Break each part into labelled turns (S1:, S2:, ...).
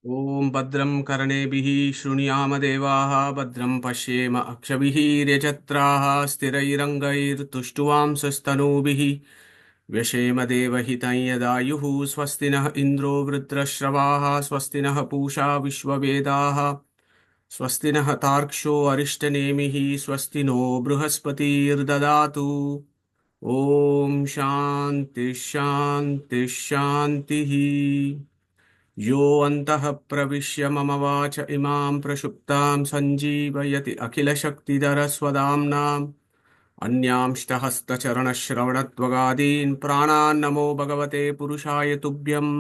S1: ॐ भद्रं कर्णेभिः शृणुयाम देवाः भद्रं पश्येम अक्षभिः यजत्राः स्थिरैरङ्गैर्तुष्टुवां स्वस्तनूभिः व्यशेम देवहितं यदायुः स्वस्ति नः इन्द्रो वृत्रश्रवाः स्वस्ति नः पूषा विश्ववेदाः स्वस्ति नः तार्क्ष्यो अरिष्टनेमिः स्वस्ति नो बृहस्पतिर्ददातु ॐ शान्ति शान्ति शान्तिः यो अन्तः प्रविश्य मम वाच इमां प्रसुप्तां सञ्जीवयति अखिलशक्तिधरस्वधाम्नाम् अन्यांष्टहस्तचरणश्रवणत्वगादीन् प्राणान् नमो भगवते पुरुषाय तुभ्यम्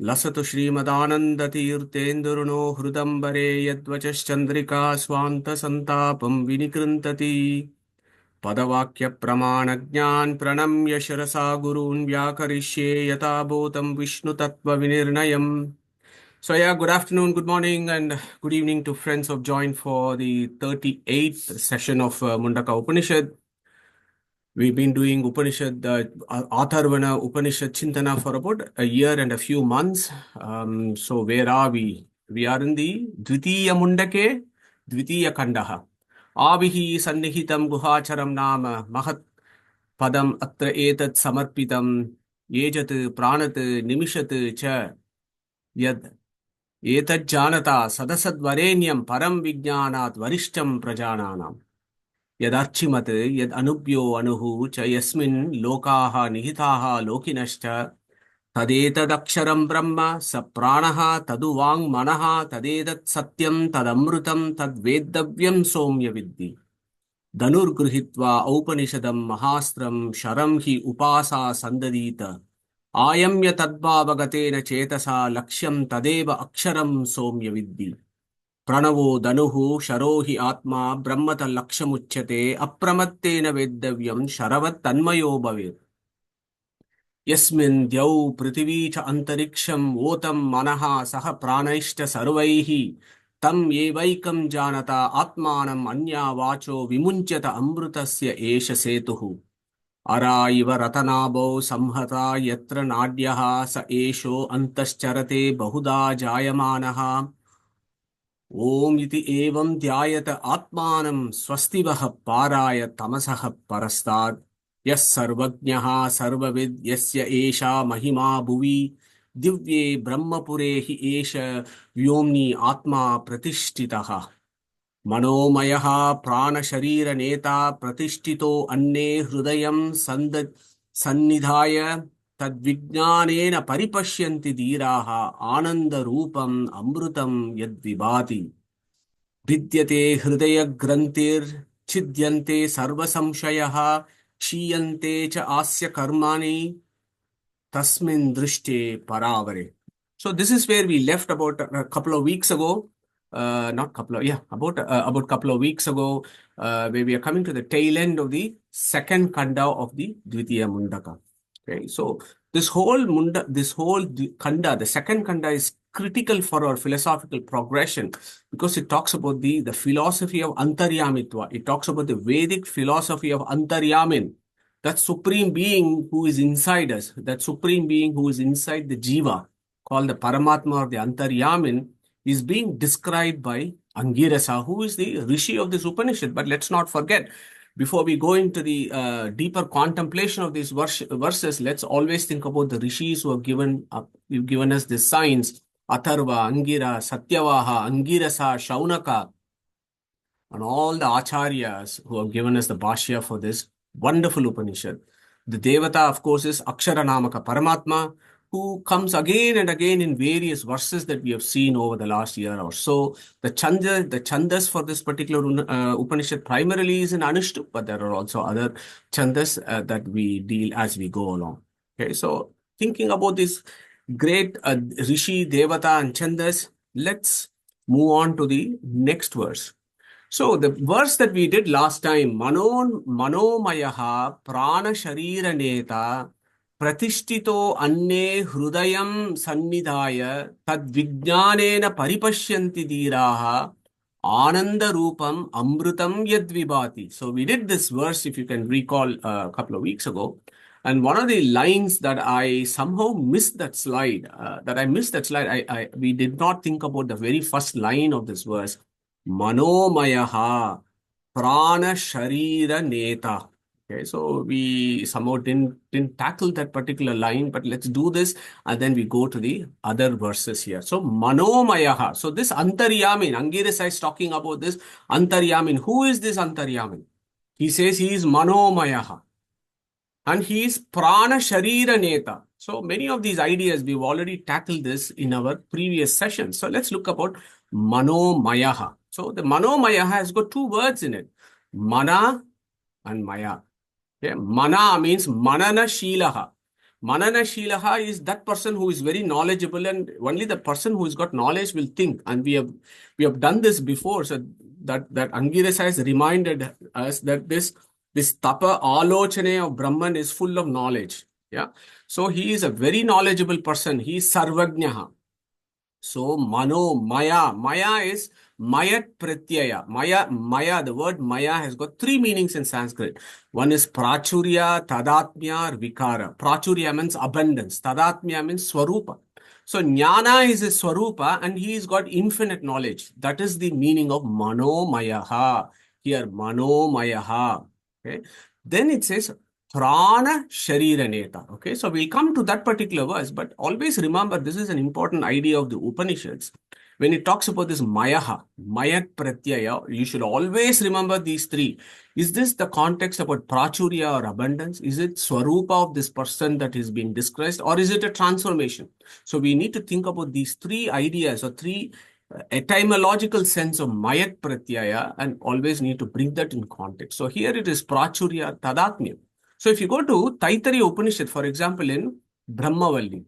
S1: लसतु श्रीमदानन्दतीर्थेन्दुर्नो हृदम्बरे यद्वचश्चन्द्रिका स्वान्तसन्तापं विनिकृन्तति पदवाक्यप्रमाणज्ञान् प्रणम्य शिरसा गुरून् व्याकरिष्ये यथाभूतं विष्णुतत्त्वविनिर्णयम्. So yeah, good afternoon, good morning, and good evening to friends who have joined for the 38th session of Mundaka Upanishad. We've been doing Upanishad, Atharvana Upanishad Chintana for about a year and a few months. So where are we? We are in the Dvitiya Mundake, Dvitiya Kandaha. Avihi Sannihitam Guhacharam Nama Mahat Padam Atra Etat Samarpitam Yejat Pranat Nimishat Cha Yad Etajjanata Sadasadvarenyam Param Vijnanat Varishtam Prajananam Yadarchimat Yad Anubhyo Anuhu Cha Yasmin Lokaha Nihitaha Lokinashcha Tadetadaksharam Brahma Sapranaha Taduvang Manaha Tadedat Satyam Tadamrutam Tadvedavyam Somya Viddi Danurgruhitva Upanishadam Mahastram Sharam Hi Upasa Sandadita Ayamya Tadbhavagatena Chetasa Lakshyam Tadeva Aksharam Somya Viddi Pranavo Danuhu Sharohi Atma Brahmata Lakshamuchyate Apramattena Vedavyam Sharavat Tanmayo Bhavet Yasmin Dyau Prithivi Cha Antariksham Otam Manaha Saha Pranaishta Sarvaihi Tam Evaikam Janata Atmanam Anya Vacho Vimunchyata Amrutasya Esha Setuhu Ara iva ratanabo samhata yatra nadyaha sa esho antascharate bahuda jayamanaha Om iti evam dhyayata atmanam swastivaha paraya tamasaha parastad Yas sarvajnaha sarvavid yasya esha mahima bhuvi divye brahmapurehi esha vyomni atma pratishtitaha Manomayaha prana sharira neta pratishtito anne hrudayam sannidhaya tadvijnanena paripashyanti dhiraha ananda rupam amrutam yadvibhati vidyate hridaya grantir chidyante sarva samshayaha kshiyante cha asya karmani tasmin drishte paravare. So this is where we left about a couple of weeks ago. Not couple of, yeah, about couple of weeks ago, where we are coming to the tail end of the second kanda of the Dvitiya Mundaka. Okay, so this whole kanda, the second kanda is critical for our philosophical progression because it talks about the philosophy of Antaryamitva. It talks about the Vedic philosophy of Antaryamin, that supreme being who is inside us, that supreme being who is inside the jiva, called the Paramatma or the Antaryamin, is being described by Angirasa, who is the Rishi of this Upanishad. But let's not forget, before we go into the deeper contemplation of these verses, let's always think about the Rishis who have given us the signs: Atharva, Angira, Satyavaha, Angirasa, Shuanaka, and all the acharyas who have given us the bhashya for this wonderful Upanishad. The Devata, of course, is Aksharanamaka Paramatma, who comes again and again in various verses that we have seen over the last year or so. The chandas for this particular Upanishad primarily is in Anushtup, but there are also other chandas that we deal as we go along. Okay, so thinking about this great Rishi, Devata, and chandas, let's move on to the next verse. So the verse that we did last time, Manomayaha Prana Sharira Neta Pratishtito Anne Hrudayam Sannidhaya Tad Vijnanena Paripashyanti Dhiraha Ananda Rupam Amrutam Yadvibhati. So we did this verse, if you can recall, a couple of weeks ago. And one of the lines that I somehow missed that slide, we did not think about the very first line of this verse. Manomayaha prana sharira neta. Okay, so we somehow didn't tackle that particular line, but let's do this and then we go to the other verses here. So Manomayaha. So this Antaryamin, Angirasa is talking about this Antaryamin. Who is this Antaryamin? He says he is Manomayaha. And he is prana sharira neta. So many of these ideas, we've already tackled this in our previous sessions. So let's look about manomayaha. So the manomayaha has got two words in it, mana and maya. Okay? Mana means manana shilaha. Manana shilaha is that person who is very knowledgeable, and only the person who has got knowledge will think. And we have done this before. So that Angirasa has reminded us that this tapa alochane of Brahman is full of knowledge. Yeah. So he is a very knowledgeable person. He is sarvajnaha. So mano, maya. Maya is mayat pratyaya. Maya, the word maya has got three meanings in Sanskrit. One is prachurya, tadatmya, or vikara. Prachurya means abundance. Tadatmya means swarupa. So jnana is his swarupa and he's got infinite knowledge. That is the meaning of manomayaha. Here, manomayaha. Okay. Then it says prana sharira neta. Okay, so we'll come to that particular verse, but always remember this is an important idea of the Upanishads. When it talks about this mayaha, mayat pratyaya, you should always remember these three. Is this the context about prachurya or abundance? Is it swarupa of this person that is being described, or is it a transformation? So we need to think about these three ideas or three etymological sense of mayat pratyaya and always need to bring that in context. So here it is prachurya tadatmya. So if you go to Taittiriya Upanishad, for example, in Brahmavalli,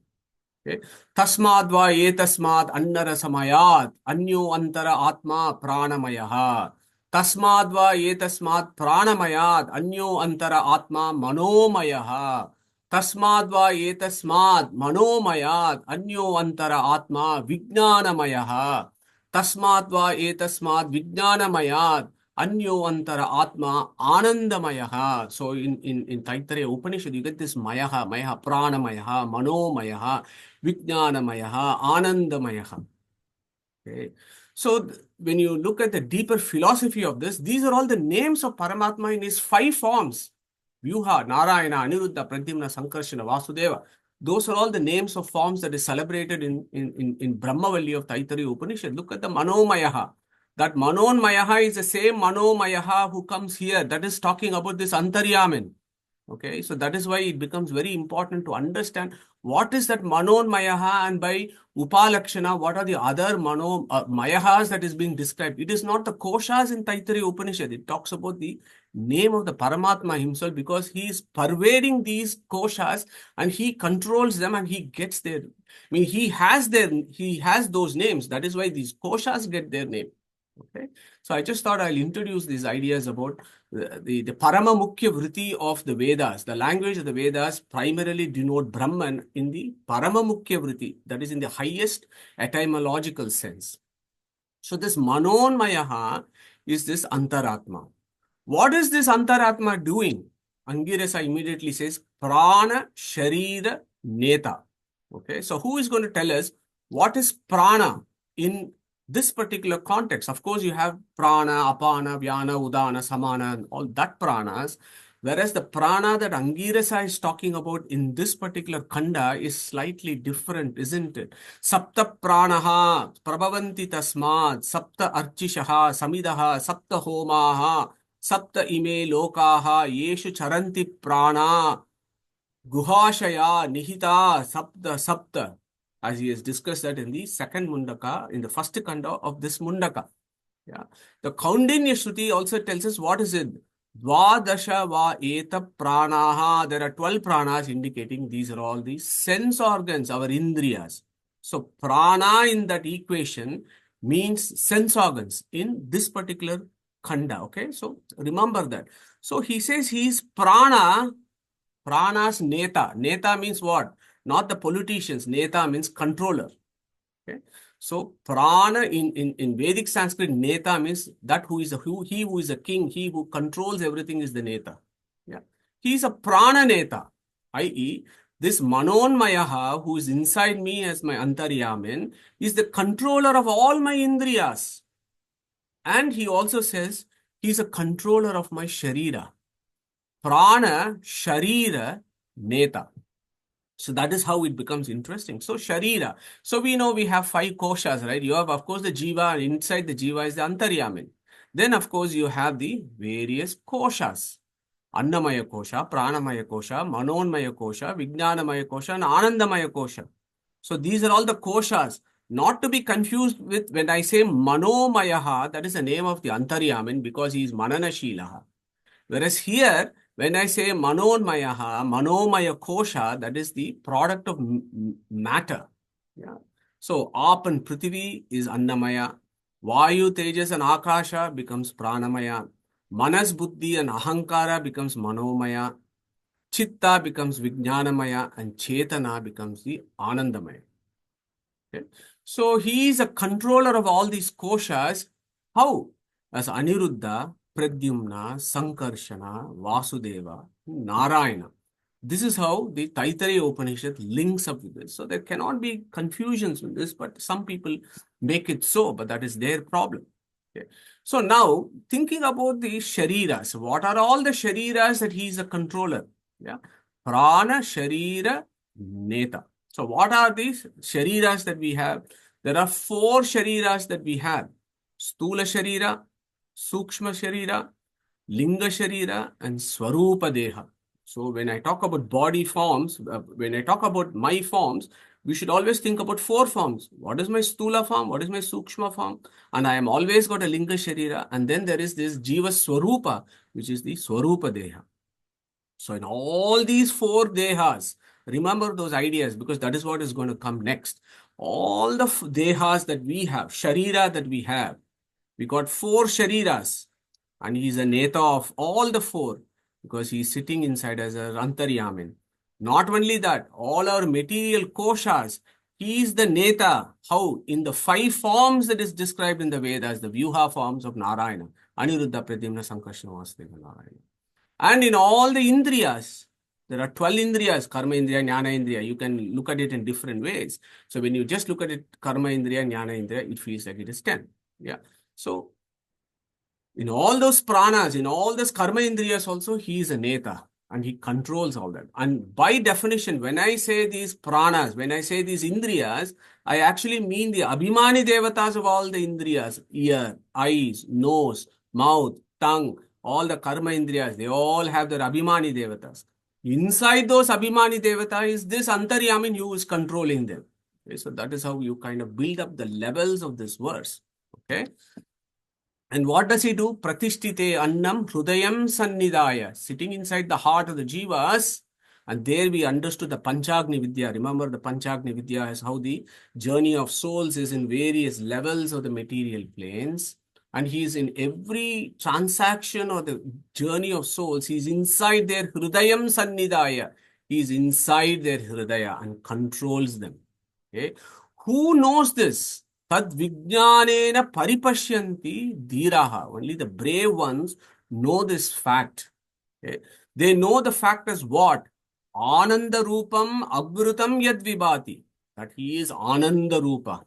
S1: okay, tasmadva etasmad annara samayat anyo antara atma pranamayaha. Tasmadva etasmad pranamayat anyo antara atma manomayaha. Tasmadva etasmad manomayat anyo antara atma vijnanamayaha. Tasmadva etasmad vijnanamayat anyo antara atma anandamayaha. So in Taittiriya Upanishad, you get this mayaha, pranamayaha, manomayaha, vijnanamayaha, anandamayaha. Okay. So when you look at the deeper philosophy of this, these are all the names of Paramatma in his five forms. Vyuha, Narayana, Aniruddha, Pradyumna, Sankarshana, Vasudeva. Those are all the names of forms that is celebrated in Brahmavalli of Taittiriya Upanishad. Look at the Manomayaha. That Manonmayaha is the same Manomayaha who comes here. That is talking about this Antaryamin. Okay, so that is why it becomes very important to understand what is that Manonmayaha, and by Upalakshana, what are the other Mayahas that is being described. It is not the koshas in Taittiriya Upanishad. It talks about the name of the Paramatma himself, because he is pervading these koshas and he controls them and he gets their, I mean, he has those names. That is why these koshas get their name. Okay, so I just thought I'll introduce these ideas about the Parama Mukhya Vritti of the Vedas. The language of the Vedas primarily denote Brahman in the Parama Mukhya Vritti, that is in the highest etymological sense. So this Manonmayaha is this Antaratma. What is this Antaratma doing? Angirasa immediately says Prana Sharira Neta. Okay, so who is going to tell us what is Prana in this particular context? Of course, you have prana, apana, vyana, udana, samana, and all that pranas. Whereas the prana that Angirasa is talking about in this particular kanda is slightly different, isn't it? Sapta pranaha, prabhavanti tasmad, sapta archishaha, samidaha, sapta homaha, sapta ime lokaha, yeshu charanti prana, guhashaya, nihita, sapta. As he has discussed that in the second Mundaka, in the first kanda of this Mundaka. Yeah. The Kaundinya Shruti also tells us what is it. Dvadasha va eta pranaha. There are 12 pranas indicating these are all the sense organs, our indriyas. So prana in that equation means sense organs in this particular kanda. Okay, so remember that. So he says he is prana, prana's neta. Neta means what? Not the politicians. Neta means controller. Okay. So prana in Vedic Sanskrit, neta means that he who is a king, he who controls everything is the neta. Yeah. He is a prana neta. i.e., this Manonmayaha, who is inside me as my Antaryamin, is the controller of all my Indriyas. And he also says he's a controller of my Sharira. Prana, Sharira, Neta. So that is how it becomes interesting. So Sharira. So we know we have 5 koshas, right? You have, of course, the Jiva, and inside the Jiva is the Antaryamin. Then, of course, you have the various koshas. Annamaya kosha, Pranamaya kosha, Manonmaya kosha, Vijnanamaya kosha, and Anandamaya kosha. So these are all the koshas. Not to be confused with when I say Manomayaha, that is the name of the Antaryamin because he is Mananashilaha. Whereas here, when I say Manonmayaha, Manomaya kosha, that is the product of matter. Yeah. So Ap and Prithvi is Annamaya. Vayu, Tejas and Akasha becomes Pranamaya. Manas, Buddhi and Ahankara becomes Manomaya. Chitta becomes Vijnanamaya and Chetana becomes the Anandamaya. Okay. So he is a controller of all these koshas. How? As Aniruddha, Pradyumna, Sankarshana, Vasudeva, Narayana. This is how the Taittiriya Upanishad links up with this. So there cannot be confusions with this, but some people make it so, but that is their problem. Okay. So now, thinking about the Shariras, what are all the Shariras that he is a controller? Yeah. Prana, Sharira, Neta. So what are these Shariras that we have? There are 4 Shariras that we have. Stula Sharira, Sukshma Sharira, Linga Sharira, and Swarupa Deha. So when I talk about body forms, when I talk about my forms, we should always think about 4 forms. What is my Stula form? What is my Sukshma form? And I am always got a Linga Sharira. And then there is this Jiva Swarupa, which is the Swarupa Deha. So in all these 4 Dehas, remember those ideas because that is what is going to come next. All the Dehas that we have, Sharira that we have, we got 4 Shariras. And he is a Neta of all the 4 because he is sitting inside as a Antaryamin. Not only that, all our material koshas, he is the Neta. How? In the 5 forms that is described in the Vedas, the Vyuha forms of Narayana. Aniruddha, Pradyumna, Sankarshana, Vasudeva, Narayana. And in all the Indriyas, there are 12 Indriyas, Karma Indriya, Jnana Indriya. You can look at it in different ways. So when you just look at it, Karma Indriya, Jnana Indriya, it feels like it is 10. Yeah. So in all those pranas, in all those karma indriyas also, he is a neta and he controls all that. And by definition, when I say these pranas, when I say these indriyas, I actually mean the abhimani devatas of all the indriyas, ear, eyes, nose, mouth, tongue, all the karma indriyas, they all have their abhimani devatas. Inside those abhimani devata is this antaryamin who is controlling them. Okay, so that is how you kind of build up the levels of this verse. Okay. And what does he do? Pratishtite annam hrudayam sannidaya. Sitting inside the heart of the jivas. And there we understood the Panchagni Vidya. Remember the Panchagni Vidya is how the journey of souls is in various levels of the material planes. And he is in every transaction or the journey of souls. He is inside their hrudayam sannidaya. He is inside their hridaya and controls them. Okay. Who knows this? Tad vijnanena paripashyanti dhiraha. Only the brave ones know this fact. Okay. They know the fact as what? Ananda rupam abrutam yad vibhati. That he is Ananda Rupa.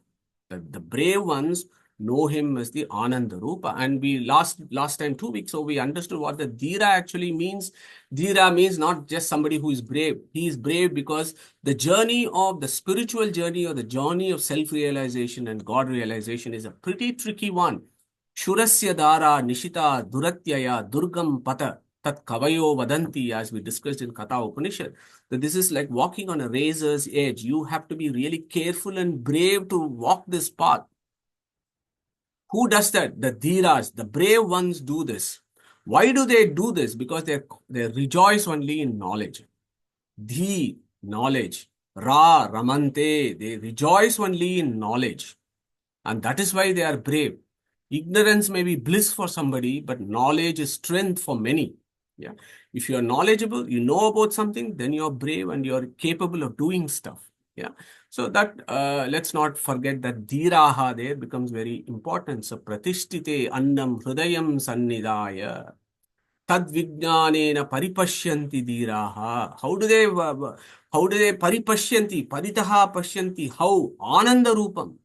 S1: The brave ones know him as the Ananda Rupa. And we last time 2 weeks, so we understood what the Dhira actually means. Dhira means not just somebody who is brave. He is brave because the journey of the spiritual journey or the journey of self-realization and God realization is a pretty tricky one. Shurasya dara nishita duratyaya durgam pata tat kavayo vadanti, as we discussed in Katha Upanishad, that this is like walking on a razor's edge. You have to be really careful and brave to walk this path. Who does that? The Dhiras, the brave ones do this. Why do they do this? Because they rejoice only in knowledge. Dhi, knowledge. Ra, Ramante, they rejoice only in knowledge. And that is why they are brave. Ignorance may be bliss for somebody, but knowledge is strength for many. Yeah. If you are knowledgeable, you know about something, then you are brave and you are capable of doing stuff. Yeah. So that, let's not forget that dhiraha there becomes very important. So pratishtite annam hrudayam sannidaya. Tadvijnanena paripashyanti dhiraha. How do they paripashyanti? Paritaha pashyanti. How? Ananda rupam.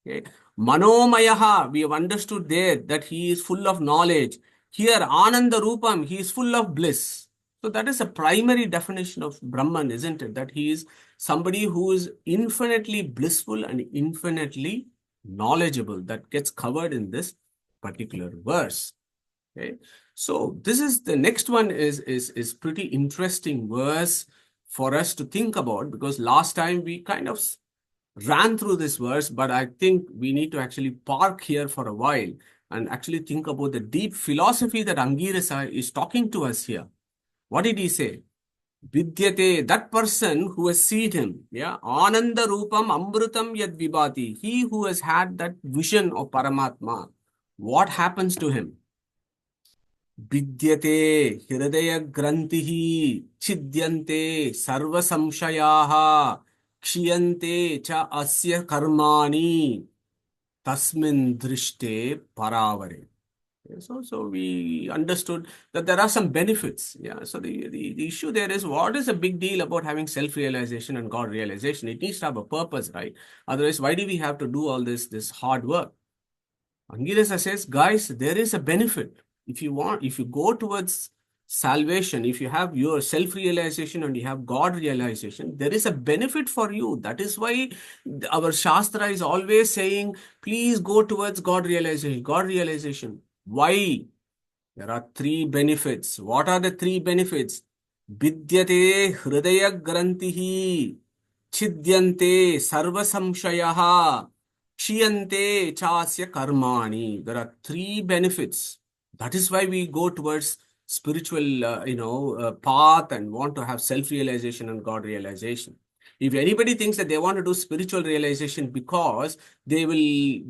S1: Okay. Manomayaha, we have understood there that he is full of knowledge. Here, Ananda Rupam, he is full of bliss. So that is a primary definition of Brahman, isn't it? That he is somebody who is infinitely blissful and infinitely knowledgeable. That gets covered in this particular verse. Okay. So this is the next one is pretty interesting verse for us to think about, because last time we kind of ran through this verse, but I think we need to actually park here for a while and actually think about the deep philosophy that Angirasa is talking to us here. What did he say? Vidyate, that person who has seen him, yeah, Ananda Rupam Amrutam Yad Vibhati, he who has had that vision of Paramatma, what happens to him? Vidyate Hridaya Grantihi Chidyante Sarva Samshayaha Kshiyante Cha Asya Karmani Tasmin Drishte Paravare. So we understood that there are some benefits. Yeah. So the issue there is, what is the big deal about having self-realization and God realization? It needs to have a purpose, right? Otherwise, why do we have to do all this hard work? Angirasa says, guys, there is a benefit. If you go towards salvation, if you have your self-realization and you have God realization, there is a benefit for you. That is why our Shastra is always saying, please go towards God realization, God realization. Why? There are three benefits. What are the three benefits? Vidyate hridaya grantihi, chidyante sarva samshayaha, kshiyante chasya karmani. There are three benefits. That is why we go towards spiritual, path and want to have self-realization and God realization. If anybody thinks that they want to do spiritual realization because they will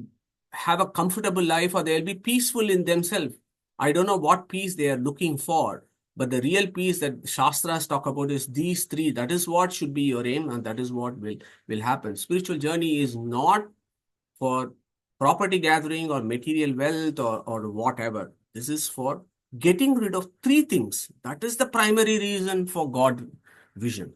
S1: have a comfortable life or they'll be peaceful in themselves, I don't know what peace they are looking for, but the real peace that Shastras talk about is these three. That is what should be your aim, and that is what will happen. Spiritual journey is not for property gathering or material wealth or whatever. This is for getting rid of three things. That is the primary reason for God vision.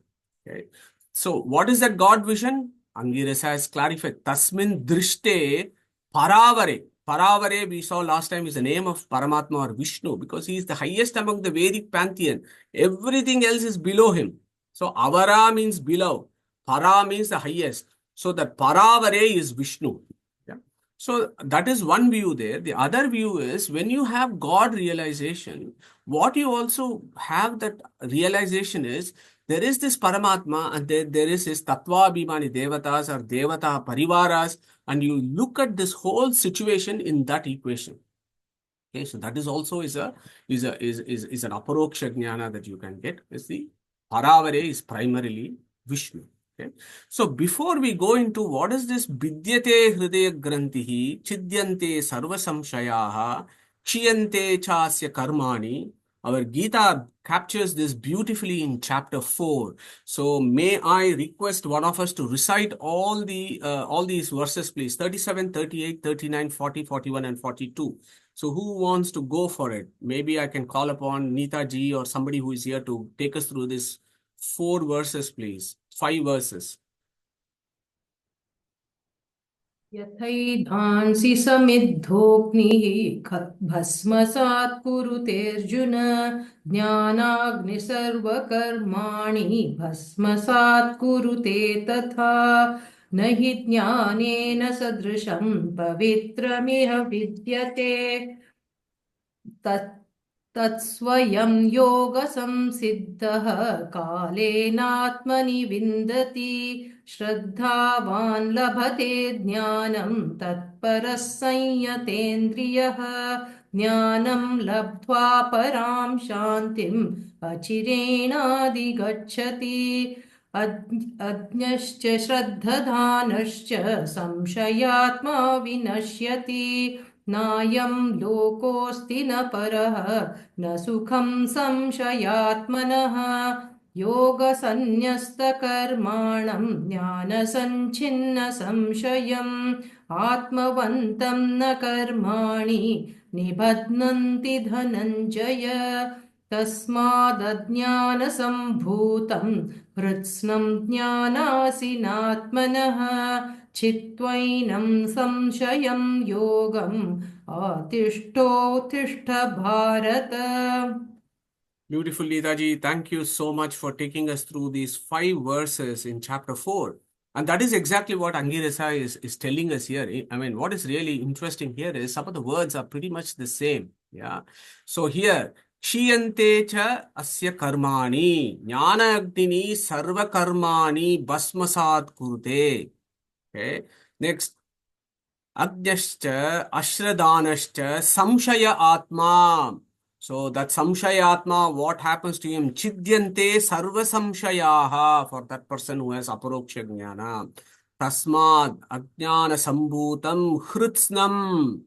S1: Okay. So what is that God vision? Angirasa has clarified. Tasmin drishte paravare. Paravare, we saw last time, is the name of Paramatma or Vishnu, because he is the highest among the Vedic pantheon. Everything else is below him. So avara means below. Para means the highest. So that paravare is Vishnu. Yeah. So that is one view there. The other view is, when you have God realization, what you also have that realization is, there is this Paramatma and there is his Tattva Abhimani Devatas or Devata Parivaras, and you look at this whole situation in that equation. Okay, so that is also is an aparoksha jnana that you can get. Is the Paravare is primarily Vishnu. Okay. So before we go into what is this Vidyate Hridaya Grantihi, Chidyante Sarva Samshayaha, Kshiyante Chasya Karmani, our Gita captures this beautifully in chapter 4. So may I request one of us to recite all these verses, please. 37, 38, 39, 40, 41, and 42. So who wants to go for it? Maybe I can call upon Neeta ji or somebody who is here to take us through this 4 verses, please. 5 verses.
S2: यथैधांसि समिद्धोऽग्निः भस्मसात् कुरुतेऽर्जुन ज्ञानाग्निः सर्वकर्माणि भस्मसात् कुरुते तथा न हि ज्ञानेन सदृशं पवित्रमिह विद्यते तत्स्वयं योगसंसिद्धः कालेनात्मनि विन्दति श्रद्धावान् लभते ज्ञानं तत्परः संयतेन्द्रियः ज्ञानं लब्ध्वा परां शान्तिम् अचिरेणाधिगच्छति अज्ञश्च श्रद्धधानश्च संशयात्मा विनश्यति नायं लोकोऽस्ति न परः न सुखं संशयात्मनः योगसन्न्यस्तकर्माणं ज्ञानसञ्छिन्नसंशयम् आत्मवन्तं न कर्माणि निबध्नन्ति धनञ्जय तस्मादज्ञानसम्भूतं हृत्स्नं ज्ञानासिनात्मनः चित्वैनं संशयं योगम् आतिष्ठोत्तिष्ठ Bharat.
S1: Beautiful, Neetaji. Thank you so much for taking us through these 5 verses in chapter 4. And that is exactly what Angirasa is telling us here. I mean, what is really interesting here is some of the words are pretty much the same. Yeah. So here, Kshiyante cha asya karmani, jnana agni sarva karmani basmasat kurte. Okay. Next, Agnyascha, Ashradanascha, Samshaya Atma. So that Samshaya Atma, what happens to him? Chidyante Sarva Samshayaha, for that person who has Aparoksha Jnana. Tasmad Ajnana Sambhutam Hrutsnam.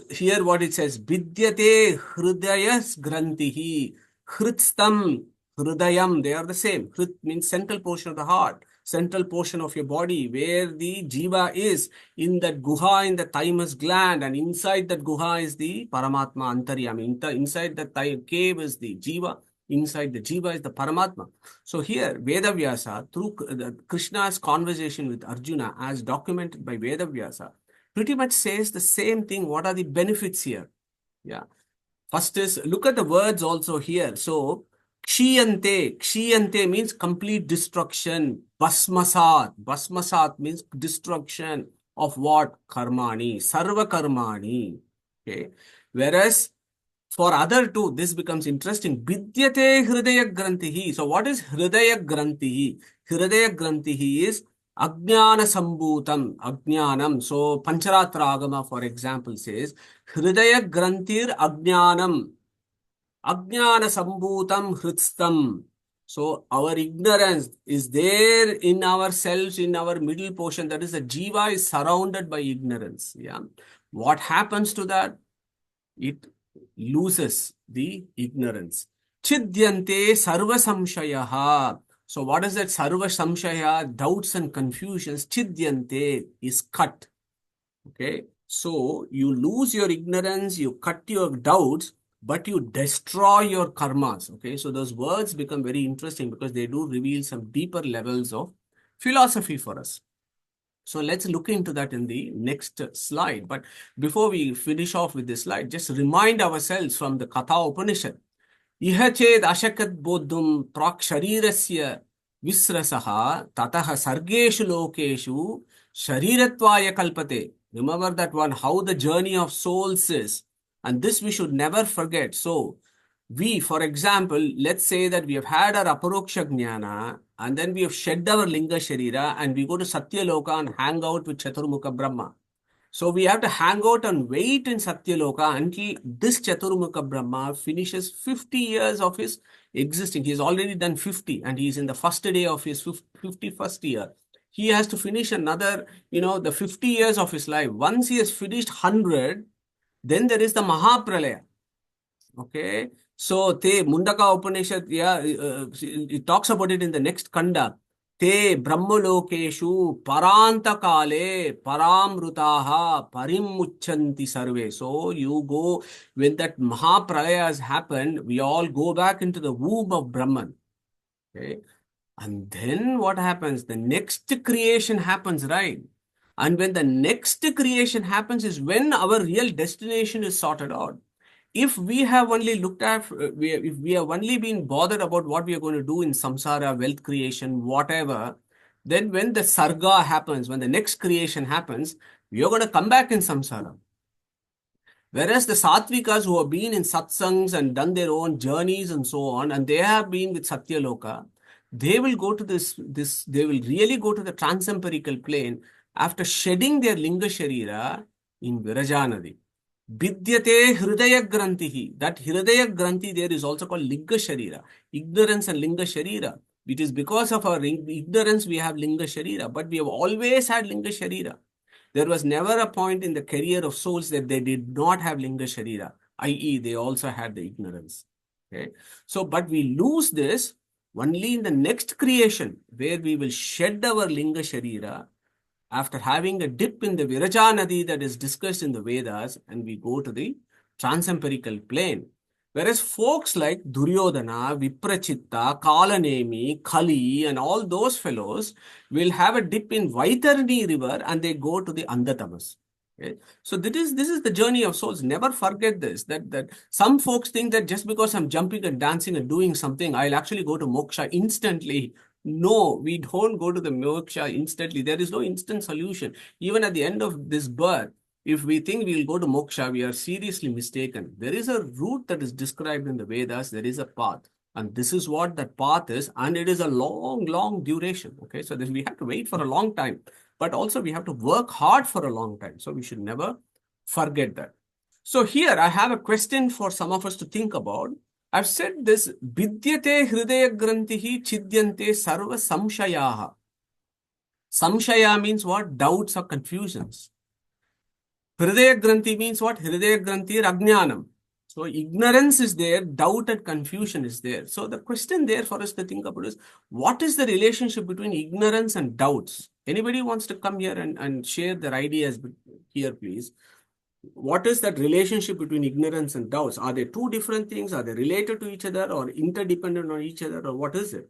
S1: Here what it says, Vidyate Hridayas Grantihi. Hrutstam Hridayam, they are the same. Hrit means central portion of the heart, central portion of your body, where the jiva is. In that guha, in the thymus gland, and inside that guha is the Paramatma Antaryami. Inside the cave is the jiva. Inside the jiva is the Paramatma. So here, Vedavyasa, through Krishna's conversation with Arjuna, as documented by Vedavyasa, pretty much says the same thing. What are the benefits here? Yeah. First is, look at the words also here. So, Kshiyante. Kshiyante means complete destruction. Basmasat. Basmasat means destruction of what? Karmani. Sarva karmani. Okay. Whereas, for other two, this becomes interesting. Vidyate hridaya grantihi. So, what is hridaya grantihi? Hridaya grantihi is Ajnana Sambhutam, Ajnanam. So, Pancharatra Agama, for example, says, Hridaya Grantir Ajnanam, Ajnana Sambhutam Hritstam. So, our ignorance is there in ourselves, in our middle portion. That is, the jiva is surrounded by ignorance. Yeah. What happens to that? It loses the ignorance. Chidyante Sarva Samshayaha. So what is that Sarva Samshaya? Doubts and confusions. Chidyante is cut. Okay. So you lose your ignorance, you cut your doubts, but you destroy your karmas. Okay. So those words become very interesting because they do reveal some deeper levels of philosophy for us. So let's look into that in the next slide. But before we finish off with this slide, just remind ourselves from the Katha Upanishad. Ihached ashakat bodhum prak sharirasya visrasaha tataha sargeshu lokeshu sharirattvaya kalpate. Remember that one, how the journey of souls is. And this we should never forget. So, we, for example, let's say that we have had our Aparoksha Jnana and then we have shed our Linga Sharira and we go to Satya Loka and hang out with Chaturmukha Brahma. So we have to hang out and wait in Satyaloka until this Chaturmukha Brahma finishes 50 years of his existing. He has already done 50 and he is in the first day of his 51st year. He has to finish another, the 50 years of his life. Once he has finished 100, then there is the Mahapralaya. Okay. So, Mundaka Upanishad, it talks about it in the next Kanda. Te brahmalokeshu parantakale paramrutaha parimuchanti sarve. So you go, when that Mahapralaya has happened, we all go back into the womb of Brahman. Okay. And then what happens? The next creation happens, right? And when the next creation happens is when our real destination is sorted out. If we have only looked at, if we have only been bothered about what we are going to do in samsara, wealth creation, whatever, then when the sarga happens, when the next creation happens, we are going to come back in samsara. Whereas the Sattvikas who have been in satsangs and done their own journeys and so on, and they have been with Satya Loka, they will go to they will really go to the transempirical plane after shedding their Linga Sharira in Virajanadi. Vidyate Hridaya Grantihi. That Hridaya Granthi there is also called Linga Sharira. Ignorance and Linga Sharira. It is because of our ignorance we have Linga Sharira. But we have always had Linga Sharira. There was never a point in the career of souls that they did not have Linga Sharira, i.e. they also had the ignorance. Okay. So, but we lose this Only in the next creation, where we will shed our Linga Sharira, after having a dip in the Viraja Nadi that is discussed in the Vedas, and we go to the transempirical plane. Whereas folks like Duryodhana, Viprachitta, Kalanemi, Kali, and all those fellows will have a dip in Vaitarni river and they go to the Andhatamas. Okay? So this is the journey of souls. Never forget this, that some folks think that just because I'm jumping and dancing and doing something, I'll actually go to moksha instantly. No, we don't go to the moksha instantly. There is no instant solution. Even at the end of this birth, if we think we'll go to moksha, we are seriously mistaken. There is a route that is described in the Vedas. There is a path. And this is what that path is. And it is a long, long duration. Okay, so we have to wait for a long time. But also we have to work hard for a long time. So we should never forget that. So here I have a question for some of us to think about. I've said this, Vidyate Hridaya Grantihi Chidyante Sarva Samshayaha. Samshaya means what? Doubts or confusions. Hridaya Granthi means what? Hridaya Granthi Ajnanam. So ignorance is there, doubt and confusion is there. So the question there for us to think about is, what is the relationship between ignorance and doubts? Anybody wants to come here and share their ideas here, please? What is that relationship between ignorance and doubts? Are they two different things? Are they related to each other or interdependent on each other, or what is it?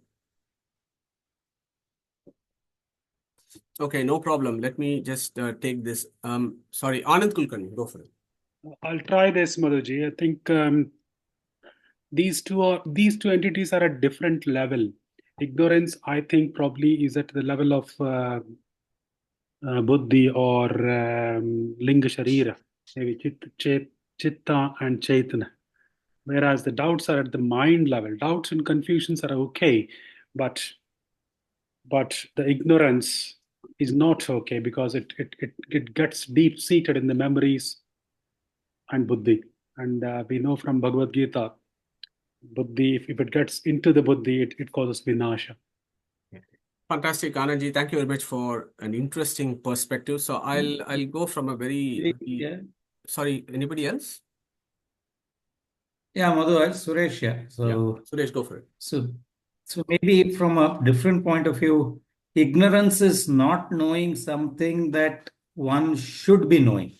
S1: Okay, no problem. Let me just take this. Sorry, Anand Kulkarni, go for it.
S3: I'll try this, Madhuji. I think these two entities are at different level. Ignorance, I think, probably is at the level of buddhi or linga sharira, maybe chitta and chaitana. Whereas the doubts are at the mind level. Doubts and confusions are okay, but the ignorance is not okay because it gets deep seated in the memories and buddhi. And we know from Bhagavad Gita, buddhi, if it gets into the buddhi, it causes vinasha.
S1: Fantastic, Anandji. Thank you very much for an interesting perspective. So I'll go from a very sorry, anybody else?
S4: Yeah, Madhu, Suresh. Yeah. So
S1: Suresh, go for it.
S4: So maybe from a different point of view, ignorance is not knowing something that one should be knowing.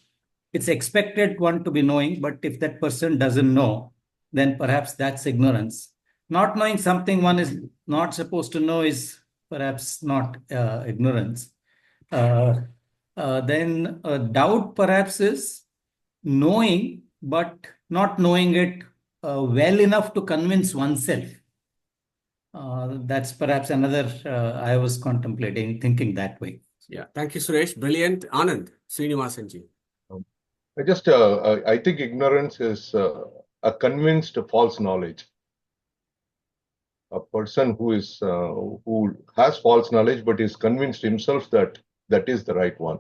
S4: It's expected one to be knowing, but if that person doesn't know, then perhaps that's ignorance. Not knowing something one is not supposed to know is perhaps not ignorance. Then doubt perhaps is knowing, but not knowing it well enough to convince oneself. That's perhaps another, I was contemplating, thinking that way.
S1: Yeah, thank you, Suresh. Brilliant. Anand, Srinivasanji.
S5: I think ignorance is a convinced false knowledge. A person who has false knowledge but is convinced himself that that is the right one.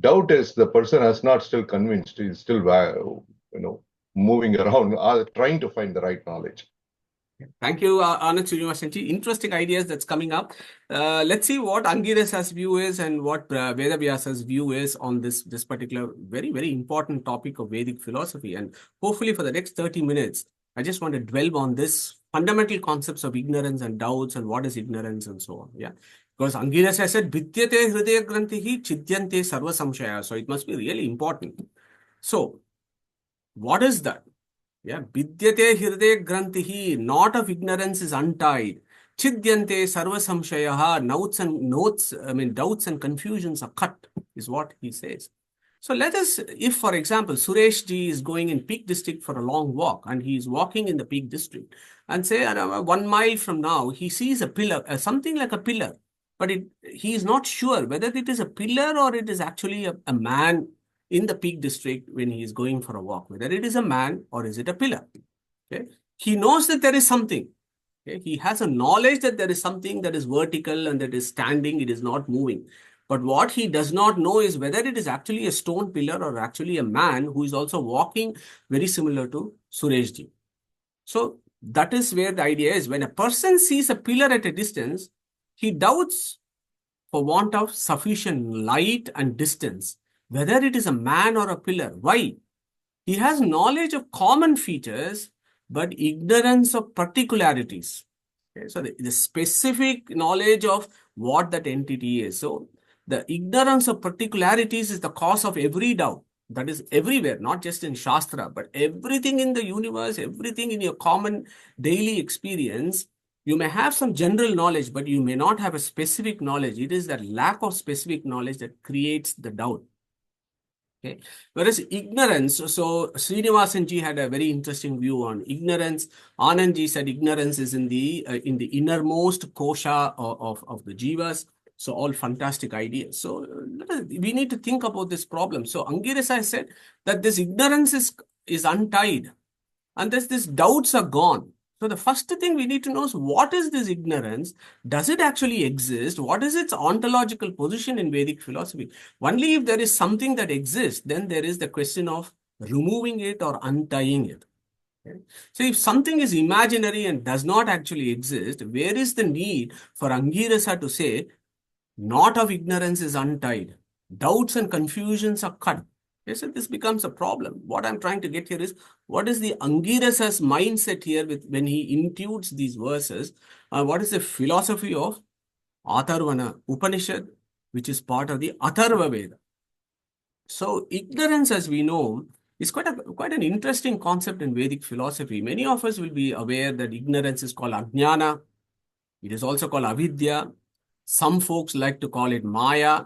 S5: Doubt is the person has not still convinced. He is still moving around, trying to find the right knowledge.
S1: Thank you, Anand Srinivasanji. Interesting ideas that's coming up. Let's see what Angirasa's view is and what Vedavyasa's view is on this particular very, very important topic of Vedic philosophy. And hopefully for the next 30 minutes, I just want to dwell on this fundamental concepts of ignorance and doubts and what is ignorance and so on. Yeah, because Angirasa said, Vidyate Hridaya Grantihi Chidyante Sarva Samshaya. So it must be really important. So what is that? Yeah, Vidyate Hridaya Grantihi, knot of ignorance is untied. Chidyante Sarva Samshayaha, doubts and confusions are cut, is what he says. So let us, if for example, Suresh ji is going in Peak District for a long walk and he is walking in the Peak District and say 1 mile from now, he sees a pillar, something like a pillar, but he is not sure whether it is a pillar or it is actually a man in the Peak District when he is going for a walk, whether it is a man or is it a pillar. Okay? He knows that there is something. Okay? He has a knowledge that there is something that is vertical and that is standing, it is not moving. But what he does not know is whether it is actually a stone pillar or actually a man who is also walking very similar to Sureshji. So that is where the idea is. When a person sees a pillar at a distance, he doubts for want of sufficient light and distance whether it is a man or a pillar. Why? He has knowledge of common features, but ignorance of particularities. Okay, so the specific knowledge of what that entity is. So the ignorance of particularities is the cause of every doubt. That is everywhere, not just in Shastra, but everything in the universe, everything in your common daily experience. You may have some general knowledge, but you may not have a specific knowledge. It is that lack of specific knowledge that creates the doubt. Okay. Whereas ignorance, so Srinivasanji had a very interesting view on ignorance. Anandji said ignorance is in the innermost kosha of the jivas. So all fantastic ideas. So we need to think about this problem. So Angirasa said that this ignorance is untied, and these doubts are gone. So the first thing we need to know is, what is this ignorance? Does it actually exist? What is its ontological position in Vedic philosophy? Only if there is something that exists, then there is the question of removing it or untying it. Okay? So if something is imaginary and does not actually exist, where is the need for Angirasa to say, knot of ignorance is untied, doubts and confusions are cut? Yes, so this becomes a problem. What I'm trying to get here is, what is the Angirasa's mindset here when he intuits these verses? What is the philosophy of Atharvana Upanishad, which is part of the Atharva Veda? So ignorance, as we know, is quite an interesting concept in Vedic philosophy. Many of us will be aware that ignorance is called ajnana. It is also called avidya. Some folks like to call it maya.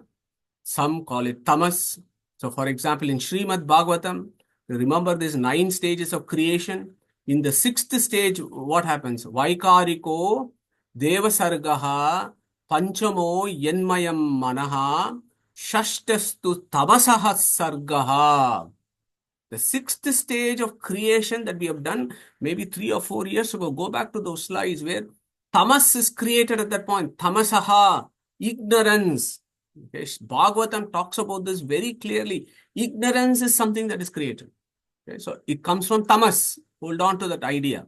S1: Some call it tamas. So, for example, in Srimad Bhagavatam, remember these 9 stages of creation. In the 6th stage, what happens? Vaikariko devasargaha panchamo yenmayam manaha shashtastu tamasaha sargaha. The 6th stage of creation that we have done maybe 3 or 4 years ago. Go back to those slides where tamas is created at that point. Tamasaha, ignorance. Okay. Bhagavatam talks about this very clearly. Ignorance is something that is created. Okay. So it comes from tamas. Hold on to that idea.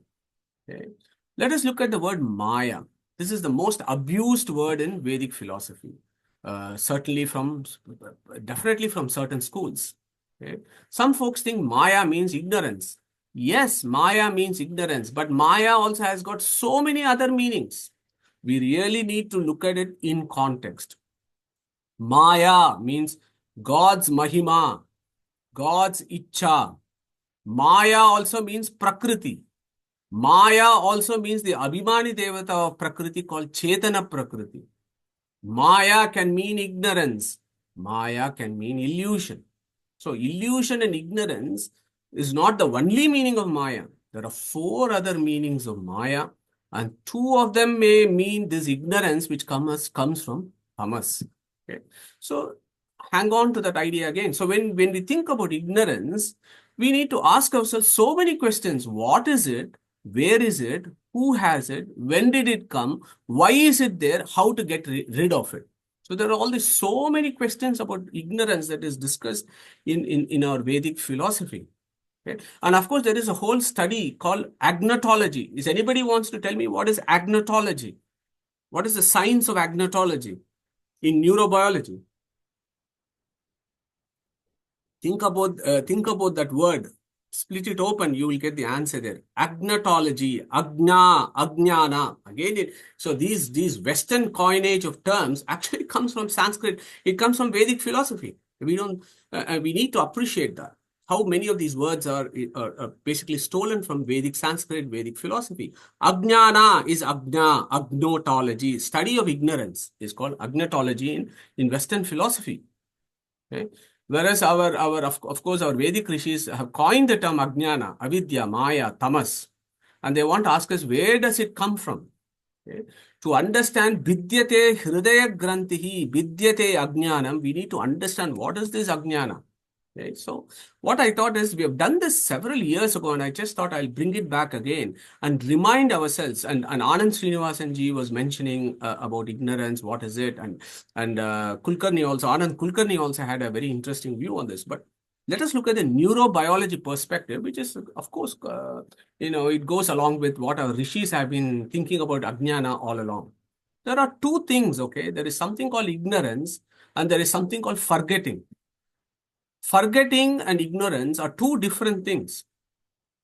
S1: Okay. Let us look at the word Maya. This is the most abused word in Vedic philosophy. Definitely from certain schools. Okay. Some folks think Maya means ignorance. Yes, Maya means ignorance, but Maya also has got so many other meanings. We really need to look at it in context. Maya means God's mahima, God's icha. Maya also means prakriti. Maya also means the abhimani devata of prakriti called Chetana Prakriti. Maya can mean ignorance. Maya can mean illusion. So illusion and ignorance is not the only meaning of Maya. There are 4 other meanings of Maya, and 2 of them may mean this ignorance which comes from tamas. Okay. So hang on to that idea again. So when we think about ignorance, we need to ask ourselves so many questions. What is it? Where is it? Who has it? When did it come? Why is it there? How to get rid of it? So there are all these so many questions about ignorance that is discussed in our Vedic philosophy. Okay? And of course, there is a whole study called agnotology. Is anybody wants to tell me what is agnotology? What is the science of agnotology in neurobiology? Think about that word. Split it open, you will get the answer there. Agnotology, agna, ajnana. Again, so these Western coinage of terms actually comes from Sanskrit. It comes from Vedic philosophy. We need to appreciate that. How many of these words are basically stolen from Vedic Sanskrit, Vedic philosophy. Ajnana is agna, agnotology. Study of ignorance is called agnotology in Western philosophy. Okay. Whereas of course, our Vedic rishis have coined the term ajnana, avidya, maya, tamas. And they want to ask us, where does it come from? Okay. To understand vidyate hridaya grantihi, vidyate ajnanam, we need to understand what is this ajnana. Okay. So what I thought is, we have done this several years ago, and I just thought I'll bring it back again and remind ourselves. And Anand Srinivasanji was mentioning about ignorance, what is it? And Anand Kulkarni also had a very interesting view on this. But let us look at the neurobiology perspective, which is, of course, it goes along with what our rishis have been thinking about ajnana all along. There are 2 things, okay? There is something called ignorance, and there is something called forgetting. Forgetting and ignorance are 2 different things.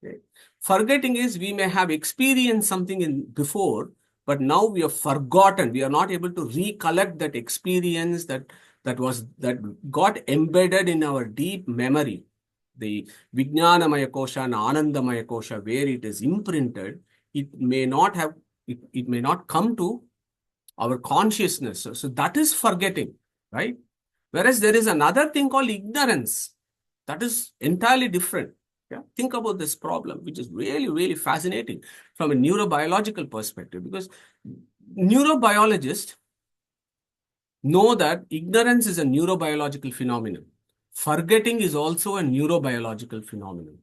S1: Okay? Forgetting is, we may have experienced something before, but now we have forgotten. We are not able to recollect that experience that got embedded in our deep memory. The Vijnanamaya Kosha and Anandamaya Kosha, where it is imprinted, it may not come to our consciousness. So that is forgetting, right? Whereas there is another thing called ignorance. That is entirely different. Yeah? Think about this problem, which is really, really fascinating from a neurobiological perspective, because neurobiologists know that ignorance is a neurobiological phenomenon. Forgetting is also a neurobiological phenomenon.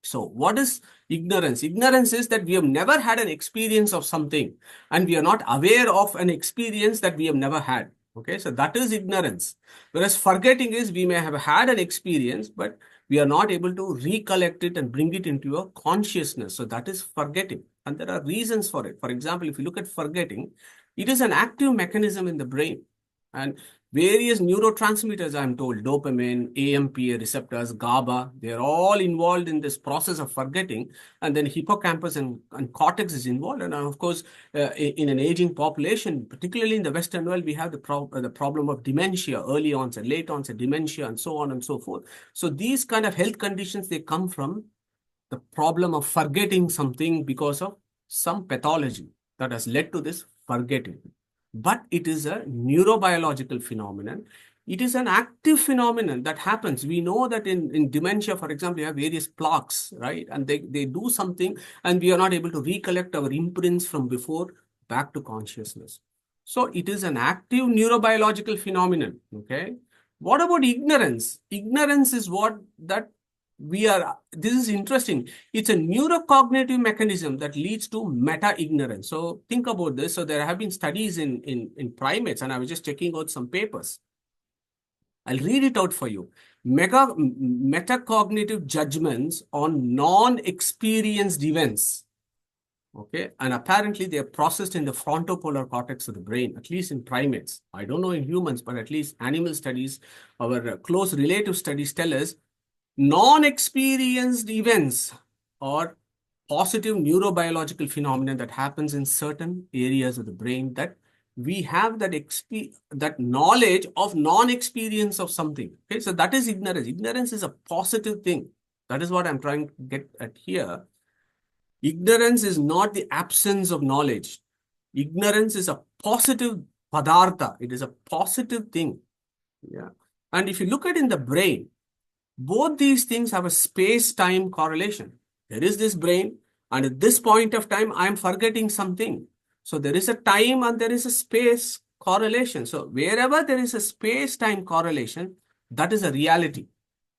S1: So what is ignorance? Ignorance is that we have never had an experience of something and we are not aware of an experience that we have never had. Okay, so that is ignorance. Whereas forgetting is we may have had an experience, but we are not able to recollect it and bring it into your consciousness. So that is forgetting. And there are reasons for it. For example, if you look at forgetting, it is an active mechanism in the brain. And various neurotransmitters, I'm told, dopamine, AMPA receptors, GABA, they're all involved in this process of forgetting. And then hippocampus and cortex is involved. And of course, in an aging population, particularly in the Western world, we have the problem of dementia, early onset, late onset dementia, and so on and so forth. So these kind of health conditions, they come from the problem of forgetting something because of some pathology that has led to this forgetting. But it is a neurobiological phenomenon. It is an active phenomenon that happens. We know that in dementia, for example, you have various plaques, right? And they do something and we are not able to recollect our imprints from before back to consciousness. So it is an active neurobiological phenomenon, okay? What about ignorance? Ignorance is this is interesting. It's a neurocognitive mechanism that leads to meta-ignorance. So think about this. So there have been studies in primates, and I was just checking out some papers. I'll read it out for you. Metacognitive judgments on non-experienced events. Okay, and apparently they are processed in the frontopolar cortex of the brain, at least in primates. I don't know in humans, but at least animal studies, our close relative studies tell us non-experienced events or positive neurobiological phenomena that happens in certain areas of the brain that we have that knowledge of non-experience of something. Okay, so that is ignorance. Ignorance is a positive thing. That is what I'm trying to get at here. Ignorance is not the absence of knowledge. Ignorance is a positive padartha. It is a positive thing. Yeah. And if you look at in the brain, both these things have a space-time correlation. There is this brain, and at this point of time, I am forgetting something. So there is a time and there is a space correlation. So wherever there is a space-time correlation, that is a reality.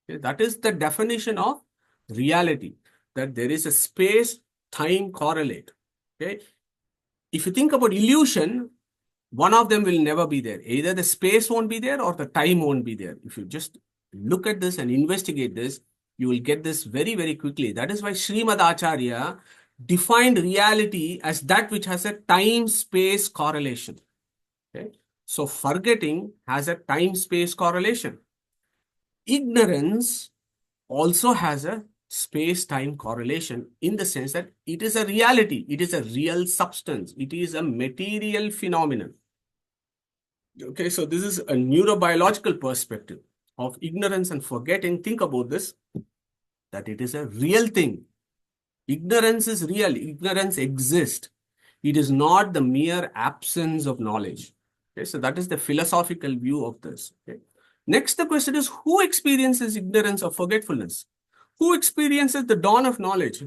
S1: Okay? That is the definition of reality, that there is a space-time correlate. Okay? If you think about illusion, one of them will never be there. Either the space won't be there or the time won't be there. If you just look at this and investigate this, you will get this very, very quickly. That is why Srimad Acharya defined reality as that which has a time-space correlation. Okay? So forgetting has a time-space correlation. Ignorance also has a space-time correlation in the sense that it is a reality. It is a real substance. It is a material phenomenon. Okay, so this is a neurobiological perspective of ignorance and forgetting. Think about this, that it is a real thing. Ignorance is real. Ignorance exists. It is not the mere absence of knowledge. Okay, so that is the philosophical view of this. Okay. Next, the question is, who experiences ignorance or forgetfulness? Who experiences the dawn of knowledge?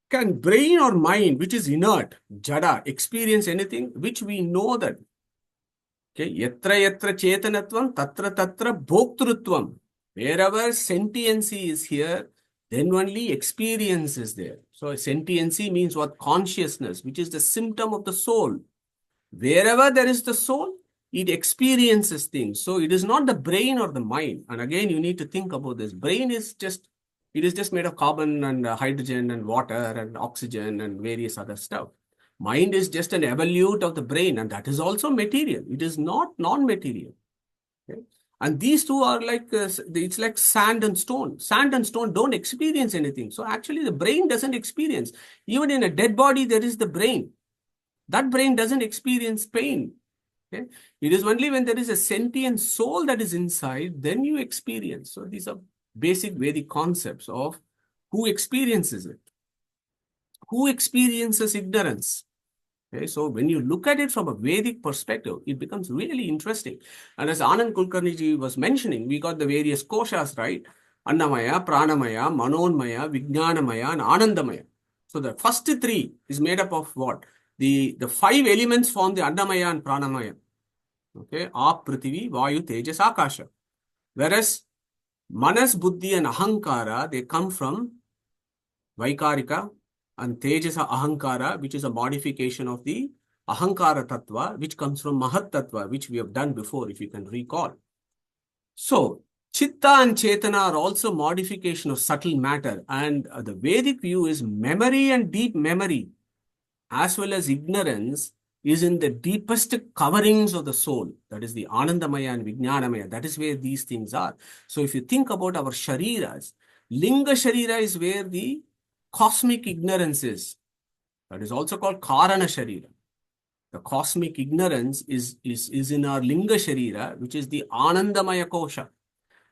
S1: Can brain or mind, which is inert, jada, experience anything? Which we know that. Okay, yatra yatra chetanatvam, tatra tatra bhoktrutvam. Wherever sentiency is here, then only experience is there. So sentiency means what? Consciousness, which is the symptom of the soul. Wherever there is the soul, it experiences things. So it is not the brain or the mind. And again, you need to think about this. Brain is just made of carbon and hydrogen and water and oxygen and various other stuff. Mind is just an evolute of the brain, and that is also material. It is not non-material. Okay? And these two are like, it's like sand and stone. Sand and stone don't experience anything. So actually the brain doesn't experience. Even in a dead body, there is the brain. That brain doesn't experience pain. Okay? It is only when there is a sentient soul that is inside, then you experience. So these are basic Vedic concepts of who experiences it. Who experiences ignorance? Okay, so when you look at it from a Vedic perspective, it becomes really interesting. And as Anand Kulkarniji was mentioning, we got the various koshas, right? Annamaya, Pranamaya, Manonmaya, Vijnanamaya, and Anandamaya. So the first three is made up of what? The five elements form the Annamaya and Pranamaya. Okay, Aap, Prithvi, Vayu, Tejas, Akasha. Whereas Manas, Buddhi, and Ahankara, they come from Vaikarika and Tejasa Ahankara, which is a modification of the Ahankara Tattva, which comes from Mahat Tattva, which we have done before, if you can recall. So, Chitta and Chetana are also modification of subtle matter, and the Vedic view is memory and deep memory, as well as ignorance, is in the deepest coverings of the soul. That is the Anandamaya and Vijnanamaya. That is where these things are. So, if you think about our Shariras, Linga Sharira is where the cosmic ignorance is. That is also called Karana Sharira. The cosmic ignorance is in our Linga Sharira, which is the Anandamaya Kosha.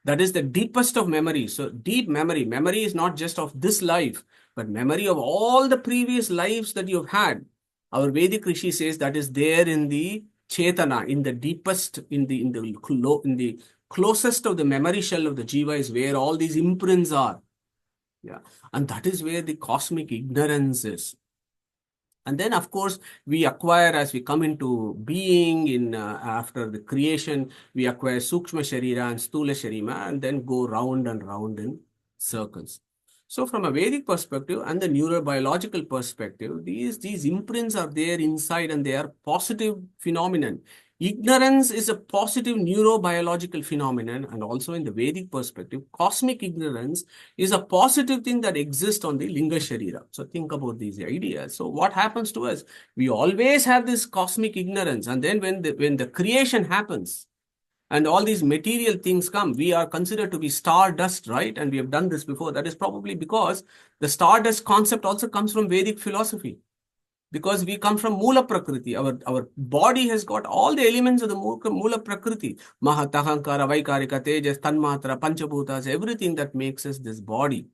S1: That is the deepest of memory. So deep memory. Memory is not just of this life, but memory of all the previous lives that you've had. Our Vedic Rishi says that is there in the Chetana, in the deepest, in the closest of the memory shell of the Jiva is where all these imprints are. Yeah, and that is where the cosmic ignorance is. And then, of course, we acquire, as we come into being in after the creation, we acquire Sukshma Sharira and Stula Sharira, and then go round and round in circles. So from a Vedic perspective and the neurobiological perspective, these imprints are there inside and they are positive phenomenon. Ignorance is a positive neurobiological phenomenon, and also in the Vedic perspective, cosmic ignorance is a positive thing that exists on the Linga Sharira. So think about these ideas. So what happens to us? We always have this cosmic ignorance, and then when the creation happens, and all these material things come, we are considered to be stardust, right? And we have done this before. That is probably because the stardust concept also comes from Vedic philosophy. Because we come from Mula Prakriti. Our body has got all the elements of the Mula Prakriti. Mahat, Ahankara, Vaikarika, Tejas, Tanmatra, Panchabhutas, everything that makes us this body.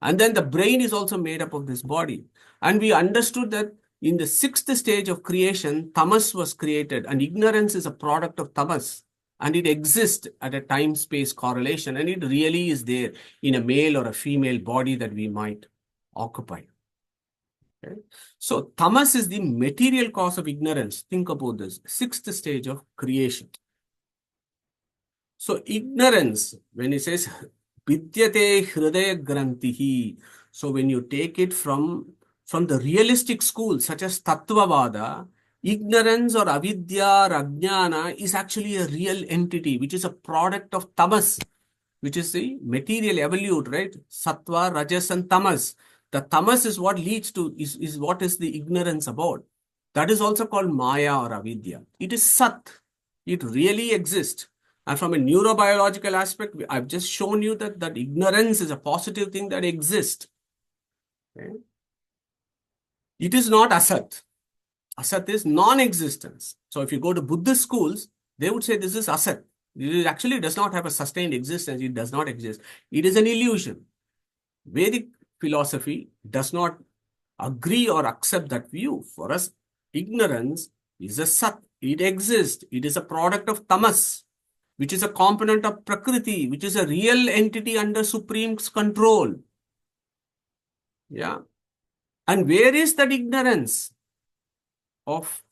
S1: And then the brain is also made up of this body. And we understood that in the sixth stage of creation, tamas was created, and ignorance is a product of tamas. And it exists at a time-space correlation, and it really is there in a male or a female body that we might occupy. Okay. So tamas is the material cause of ignorance. Think about this. Sixth stage of creation. So ignorance, when it says vidyate hridaya grantihi, so when you take it from the realistic school such as Tattvavada, ignorance or avidya or ajnana is actually a real entity which is a product of tamas, which is the material evolute, right? Sattva, rajas and tamas. The tamas is what leads to, is what is the ignorance about. That is also called maya or avidya. It is sat. It really exists. And from a neurobiological aspect, I've just shown you that ignorance is a positive thing that exists. Okay? It is not asat. Asat is non-existence. So if you go to Buddhist schools, they would say this is asat. It actually does not have a sustained existence. It does not exist. It is an illusion. Vedic philosophy does not agree or accept that view. For us, ignorance is a sat. It exists. It is a product of tamas, which is a component of Prakriti, which is a real entity under Supreme's control. Yeah. And where is that ignorance of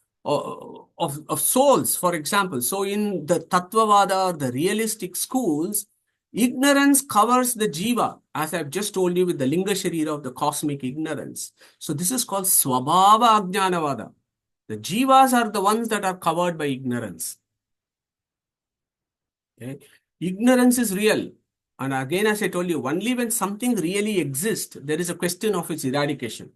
S1: souls, for example? So in the Tattvavada or the realistic schools, ignorance covers the jiva, as I've just told you with the Linga Sharira of the cosmic ignorance. So this is called Swabhava Ajnanavada. The jivas are the ones that are covered by ignorance. Okay? Ignorance is real. And again, as I told you, only when something really exists, there is a question of its eradication.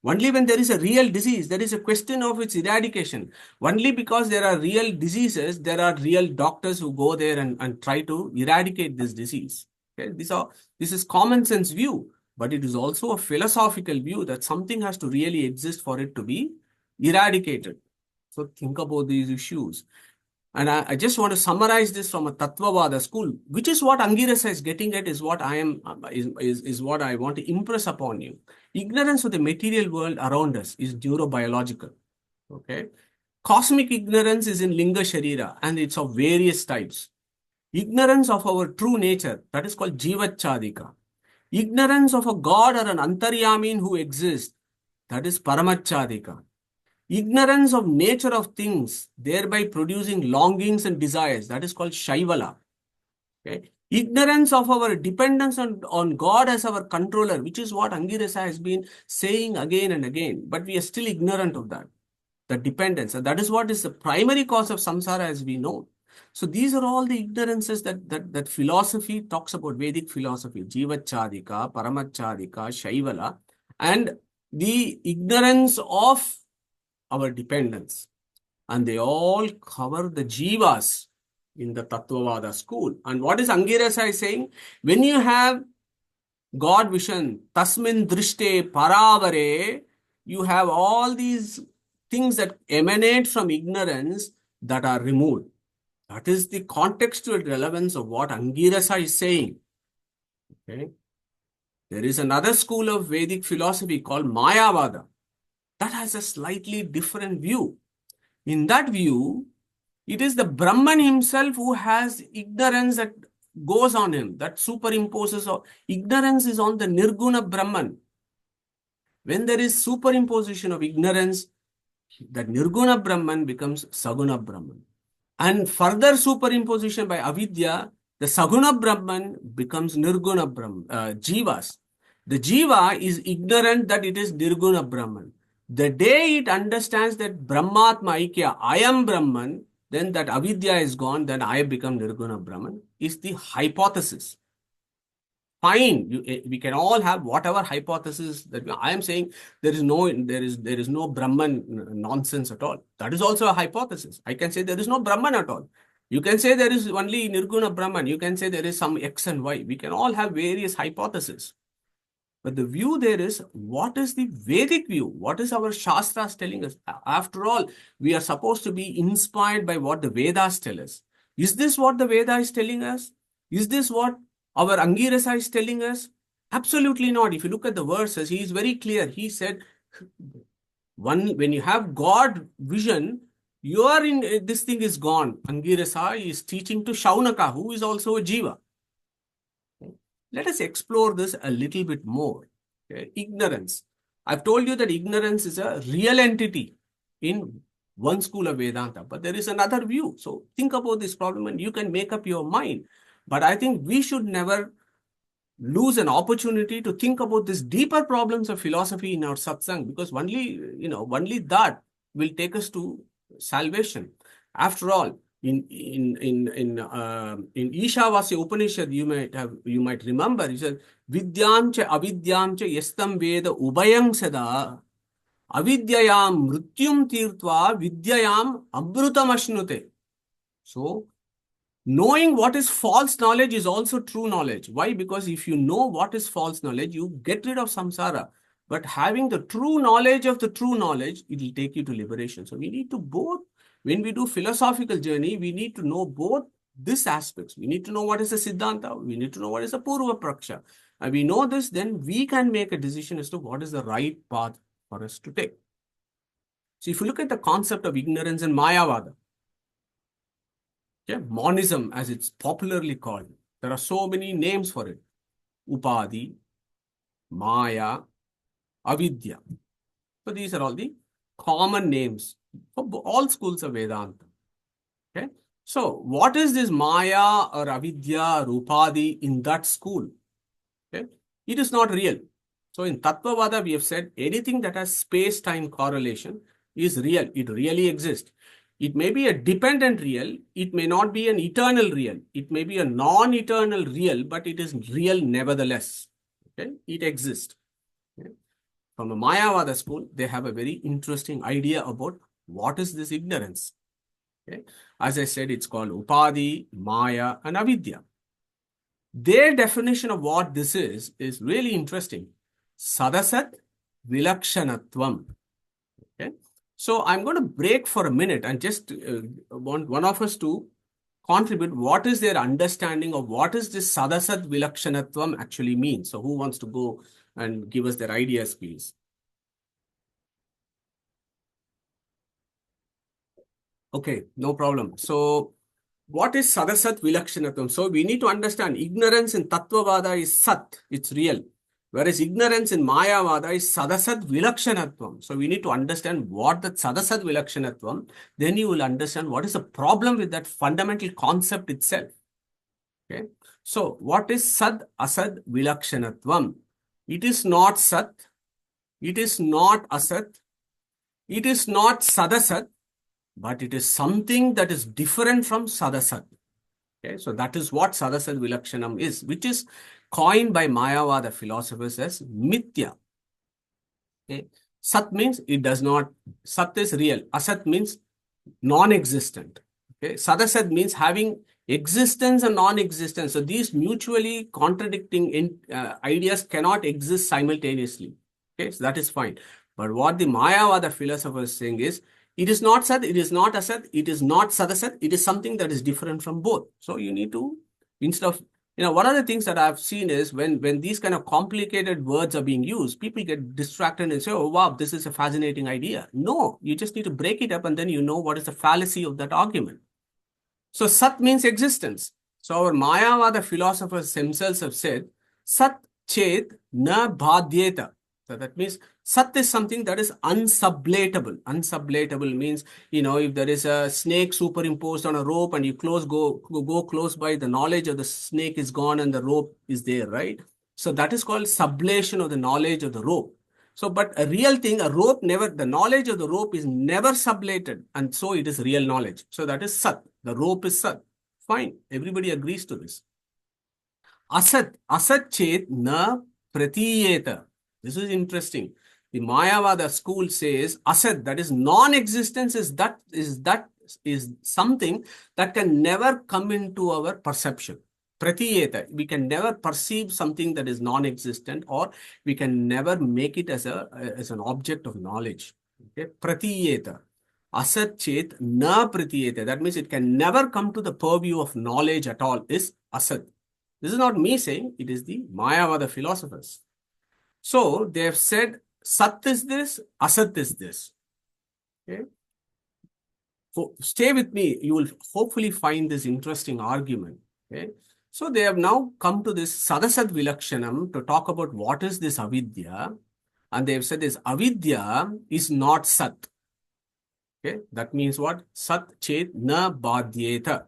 S1: Only when there is a real disease, there is a question of its eradication. Only because there are real diseases, there are real doctors who go there and try to eradicate this disease. Okay? This is common sense view, but it is also a philosophical view that something has to really exist for it to be eradicated. So think about these issues. And I just want to summarize this from a Tattvavada school, which is what Angirasa is getting at, is what I am is what I want to impress upon you. Ignorance of the material world around us is neurobiological. Okay. Cosmic ignorance is in Linga Sharira, and it's of various types. Ignorance of our true nature, that is called Jivachadika. Ignorance of a God or an Antaryamin who exists, that is Paramachadika. Ignorance of nature of things, thereby producing longings and desires, that is called Shaivala. Okay? Ignorance of our dependence on God as our controller, which is what Angirasa has been saying again and again, but we are still ignorant of that, the dependence. And that is what is the primary cause of samsara, as we know. So these are all the ignorances that philosophy talks about, Vedic philosophy, Jivachadika, Paramachadika, Shaivala, and the ignorance of our dependence. And they all cover the jivas in the Tattvavada school. And what is Angirasa saying? When you have God vision, tasmin drishte paravare, you have all these things that emanate from ignorance that are removed. That is the contextual relevance of what Angirasa is saying. Okay. There is another school of Vedic philosophy called Mayavada that has a slightly different view. In that view, it is the Brahman himself who has ignorance that goes on him, that superimposes. Ignorance is on the Nirguna Brahman. When there is superimposition of ignorance, that Nirguna Brahman becomes Saguna Brahman. And further superimposition by avidya, the Saguna Brahman becomes Nirguna Brahman, Jivas. The Jiva is ignorant that it is Nirguna Brahman. The day it understands that Brahmatma Aikya, I am Brahman, then that avidya is gone, then I become Nirguna Brahman, is the hypothesis. Fine, we can all have whatever hypothesis that I am saying. There is no Brahman nonsense at all. That is also a hypothesis. I can say there is no Brahman at all. You can say there is only Nirguna Brahman. You can say there is some X and Y. We can all have various hypotheses. But the view there is, what is the Vedic view? What is our Shastras telling us? After all, we are supposed to be inspired by what the Vedas tell us. Is this what the Veda is telling us? Is this what our Angirasa is telling us? Absolutely not. If you look at the verses, he is very clear. He said, when you have God vision, you are in, this thing is gone. Angirasa is teaching to Shuanaka, who is also a Jiva. Let us explore this a little bit more. Okay? Ignorance. I've told you that ignorance is a real entity in one school of Vedanta, but there is another view. So think about this problem and you can make up your mind. But I think we should never lose an opportunity to think about these deeper problems of philosophy in our satsang, because only that will take us to salvation. After all, in Ishavasya Upanishad, you might remember, he said, Vidyamcha avidyamcha yastam veda ubayam sada avidyayam mrityum tirtva vidyayam abrutam ashnute. So, knowing what is false knowledge is also true knowledge. Why? Because if you know what is false knowledge, you get rid of samsara. But having the true knowledge of the true knowledge, it will take you to liberation. So we need to both, when we do philosophical journey, we need to know both these aspects. We need to know what is a Siddhanta. We need to know what is a Purva Praksha. And we know this, then we can make a decision as to what is the right path for us to take. So if you look at the concept of ignorance and Mayavada, okay, monism as it's popularly called, there are so many names for it. Upadhi, Maya, Avidya. So these are all the common names for all schools of Vedanta. Okay. So what is this Maya or Avidya or Upadhi in that school? Okay. It is not real. So in Tattvavada, we have said anything that has space-time correlation is real. It really exists. It may be a dependent real. It may not be an eternal real. It may be a non-eternal real, but it is real nevertheless. Okay. It exists. Okay. From a Mayavada school, they have a very interesting idea about what is this ignorance. Okay. As I said, it's called Upadhi, Maya, and Avidya. Their definition of what this is really interesting. Sadasat Vilakshanatvam. Okay. So I'm going to break for a minute and just want one of us to contribute what is their understanding of what is this Sadasat Vilakshanatvam actually means. So who wants to go and give us their ideas, please? Okay, no problem. So what is Sadasat Vilakshanatvam? So we need to understand ignorance in Tattvavada is Sat, it's real. Whereas ignorance in Mayavada is Sadasat Vilakshanatvam. So we need to understand what that Sadasat Vilakshanatvam, then you will understand what is the problem with that fundamental concept itself. Okay. So what is Sad Asad Vilakshanatvam? It is not Sat, it is not Asat, it is not Sadasat, but it is something that is different from Sadasat. Okay, so that is what Sadasat Vilakshanam is, which is coined by Mayavada philosophers as Mithya. Okay. Sat means it does not, Sat is real. Asat means non-existent. Okay. Sadasat means having existence and non-existence. So these mutually contradicting ideas cannot exist simultaneously. Okay, so that is fine. But what the Mayavada philosopher is saying is, it is not Sat, it is not Asat, it is not Sadasat, it is something that is different from both. So you need to, instead of, one of the things that I've seen is when these kind of complicated words are being used, people get distracted and say, oh, wow, this is a fascinating idea. No, you just need to break it up and then you know what is the fallacy of that argument. So Sat means existence. So our Mayavada philosophers themselves have said, Sat Chet Na Bhadyeta. So that means Sat is something that is unsublatable. Unsublatable means, if there is a snake superimposed on a rope and you go close by, the knowledge of the snake is gone and the rope is there, right? So that is called sublation of the knowledge of the rope. So, but a real thing, the knowledge of the rope is never sublated, and so it is real knowledge. So that is Sat. The rope is Sat. Fine. Everybody agrees to this. Asat chet na pratiyeta. This is interesting. The Mayavada school says Asat, that is non-existence, is something that can never come into our perception. Pratiyeta, we can never perceive something that is non-existent, or we can never make it as an object of knowledge. Okay, pratiyeta. Asat chet na pratiyeta. That means it can never come to the purview of knowledge at all, is Asat. This is not me saying, it is the Mayavada philosophers. So they have said Sat is this, Asat is this. Okay. So stay with me. You will hopefully find this interesting argument. Okay. So they have now come to this Sadasat Vilakshanam to talk about what is this avidya. And they have said this avidya is not Sat. Okay. That means what? Sat chet na badhyeta.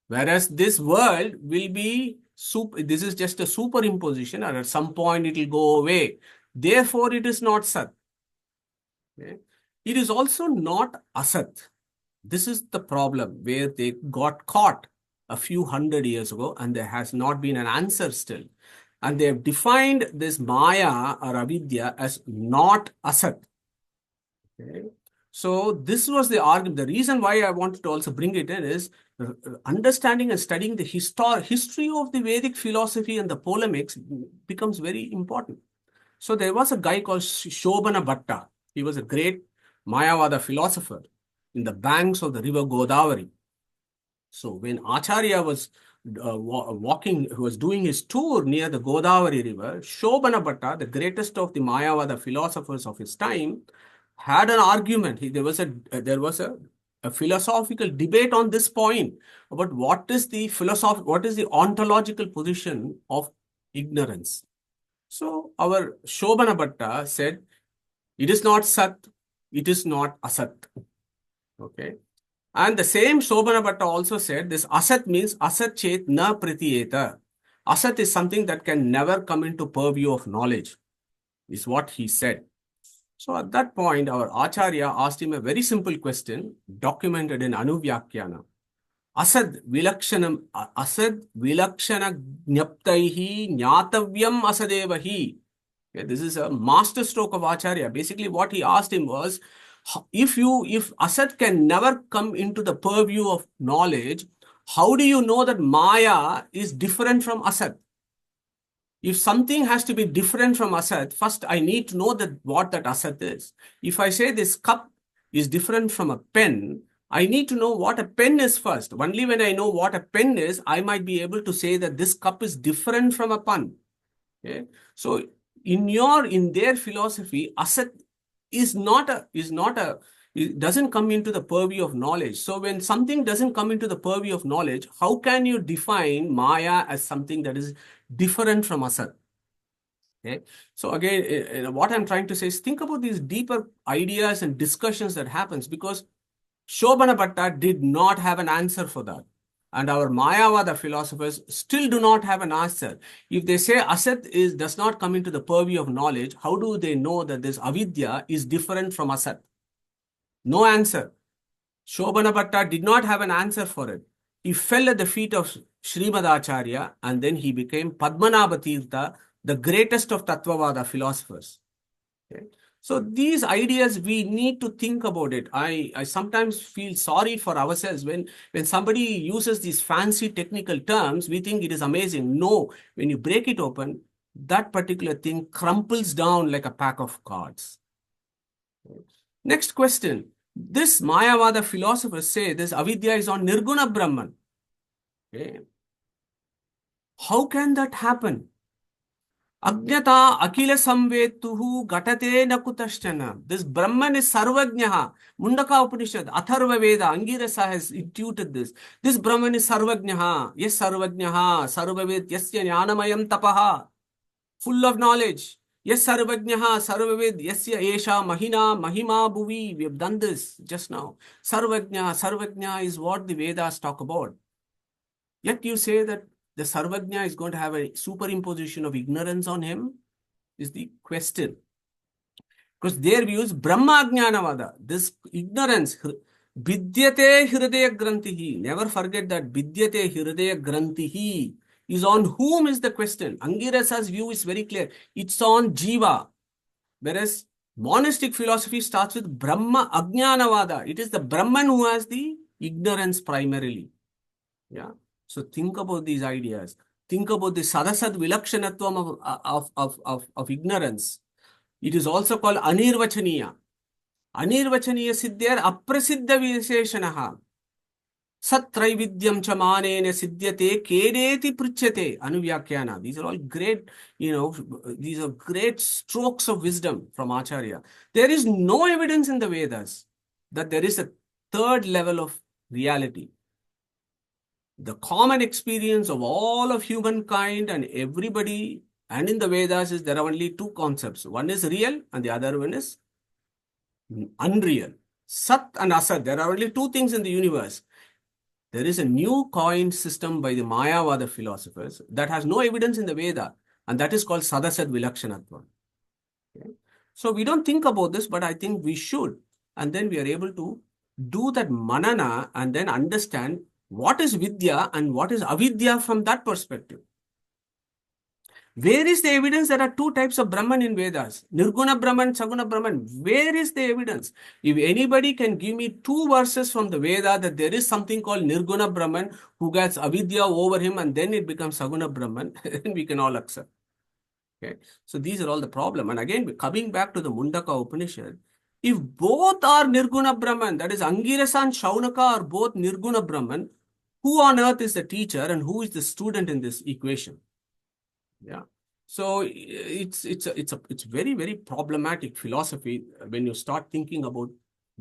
S1: Whereas this world will be, this is just a superimposition, and at some point it will go away. Therefore, it is not Sat. Okay. It is also not Asat. This is the problem where they got caught a few hundred years ago, and there has not been an answer still. And they have defined this Maya or Avidya as not Asat. Okay. So this was the argument. The reason why I wanted to also bring it in is understanding and studying the history of the Vedic philosophy and the polemics becomes very important. So there was a guy called Shobana Bhatta. He was a great Mayavada philosopher in the banks of the river Godavari. So when Acharya was was doing his tour near the Godavari river, Shobana Bhatta, the greatest of the Mayavada philosophers of his time, had an argument. There was a philosophical debate on this point about what is the ontological position of ignorance. So our Shobana Bhatta said, it is not Sat, it is not Asat. Okay. And the same Shobana Bhatta also said this Asat means Asat chet na pratiyeta. Asat is something that can never come into purview of knowledge, is what he said. So at that point, our Acharya asked him a very simple question, documented in Anuvyakhyana. Asad vilakshana jnaptaihi jnatavyam asadevahi. Okay, this is a master stroke of Acharya. Basically, what he asked him was, if Asad can never come into the purview of knowledge, how do you know that Maya is different from Asad? If something has to be different from Asad, first I need to know what that Asad is. If I say this cup is different from a pen, I need to know what a pen is first. Only when I know what a pen is, I might be able to say that this cup is different from a pen. Okay? So in their philosophy, asat it doesn't come into the purview of knowledge. So when something doesn't come into the purview of knowledge, how can you define Maya as something that is different from asat? Okay. So again, what I'm trying to say is think about these deeper ideas and discussions that happens, because Shobana Bhatta did not have an answer for that. And our Mayavada philosophers still do not have an answer. If they say Asat does not come into the purview of knowledge, how do they know that this Avidya is different from Asat? No answer. Shobana Bhatta did not have an answer for it. He fell at the feet of Srimad Acharya, and then he became Padmanabha Tirtha, the greatest of Tattvavada philosophers. Okay. So these ideas, we need to think about it. I sometimes feel sorry for ourselves when somebody uses these fancy technical terms, we think it is amazing. No, when you break it open, that particular thing crumples down like a pack of cards. Next question. This Mayavada philosophers say this avidya is on Nirguna Brahman. Okay. How can that happen? Ajnata akila samvetuhu gatate nakutashchana. This Brahman is sarvajnaha. Mundaka Upanishad, Atharva Veda, Angirasa has intuited this. This Brahman is sarvajnaha. Yes, sarvajnaha. Sarvaved yasya jnanamayam tapaha. Full of knowledge. Yes, sarvajnaha. Sarvaved yasya esha mahina mahima bhuvi. We have done this just now. Sarvajna is what the Vedas talk about. Yet you say that the Sarvajna is going to have a superimposition of ignorance on him, is the question. Because their view is Brahma Ajnanavada. This ignorance, Vidyate Hridaya Grantihi. Never forget that Vidyate Hridaya Grantihi is on whom is the question. Angirasa's view is very clear. It's on Jiva. Whereas monastic philosophy starts with Brahma Ajnanavada. It is the Brahman who has the ignorance primarily. Yeah. So think about these ideas. Think about the sadasad vilakshanatvam of ignorance. It is also called anirvachaniya. Anirvachaniya siddhyar aprasiddha visheshanaha. Satraividyam chamanena siddhyate kedeti pruchyate anuvyakhyana. These are all great, these are great strokes of wisdom from Acharya. There is no evidence in the Vedas that there is a third level of reality. The common experience of all of humankind and everybody and in the Vedas is there are only two concepts. One is real and the other one is unreal. Sat and Asat. There are only two things in the universe. There is a new coined system by the Mayavada philosophers that has no evidence in the Veda, and that is called Sadasad Vilakshanatva. Okay? So we don't think about this, but I think we should. And then we are able to do that manana and then understand what is Vidya and what is Avidya from that perspective. Where is the evidence there are two types of Brahman in Vedas? Nirguna Brahman, Saguna Brahman. Where is the evidence? If anybody can give me two verses from the Veda that there is something called Nirguna Brahman who gets Avidya over him and then it becomes Saguna Brahman, then we can all accept. Okay. So these are all the problem. And again, coming back to the Mundaka Upanishad, if both are Nirguna Brahman, that is Angirasa and Shuanaka are both Nirguna Brahman, who on earth is the teacher and who is the student in this equation? Yeah. So it's very, very problematic philosophy when you start thinking about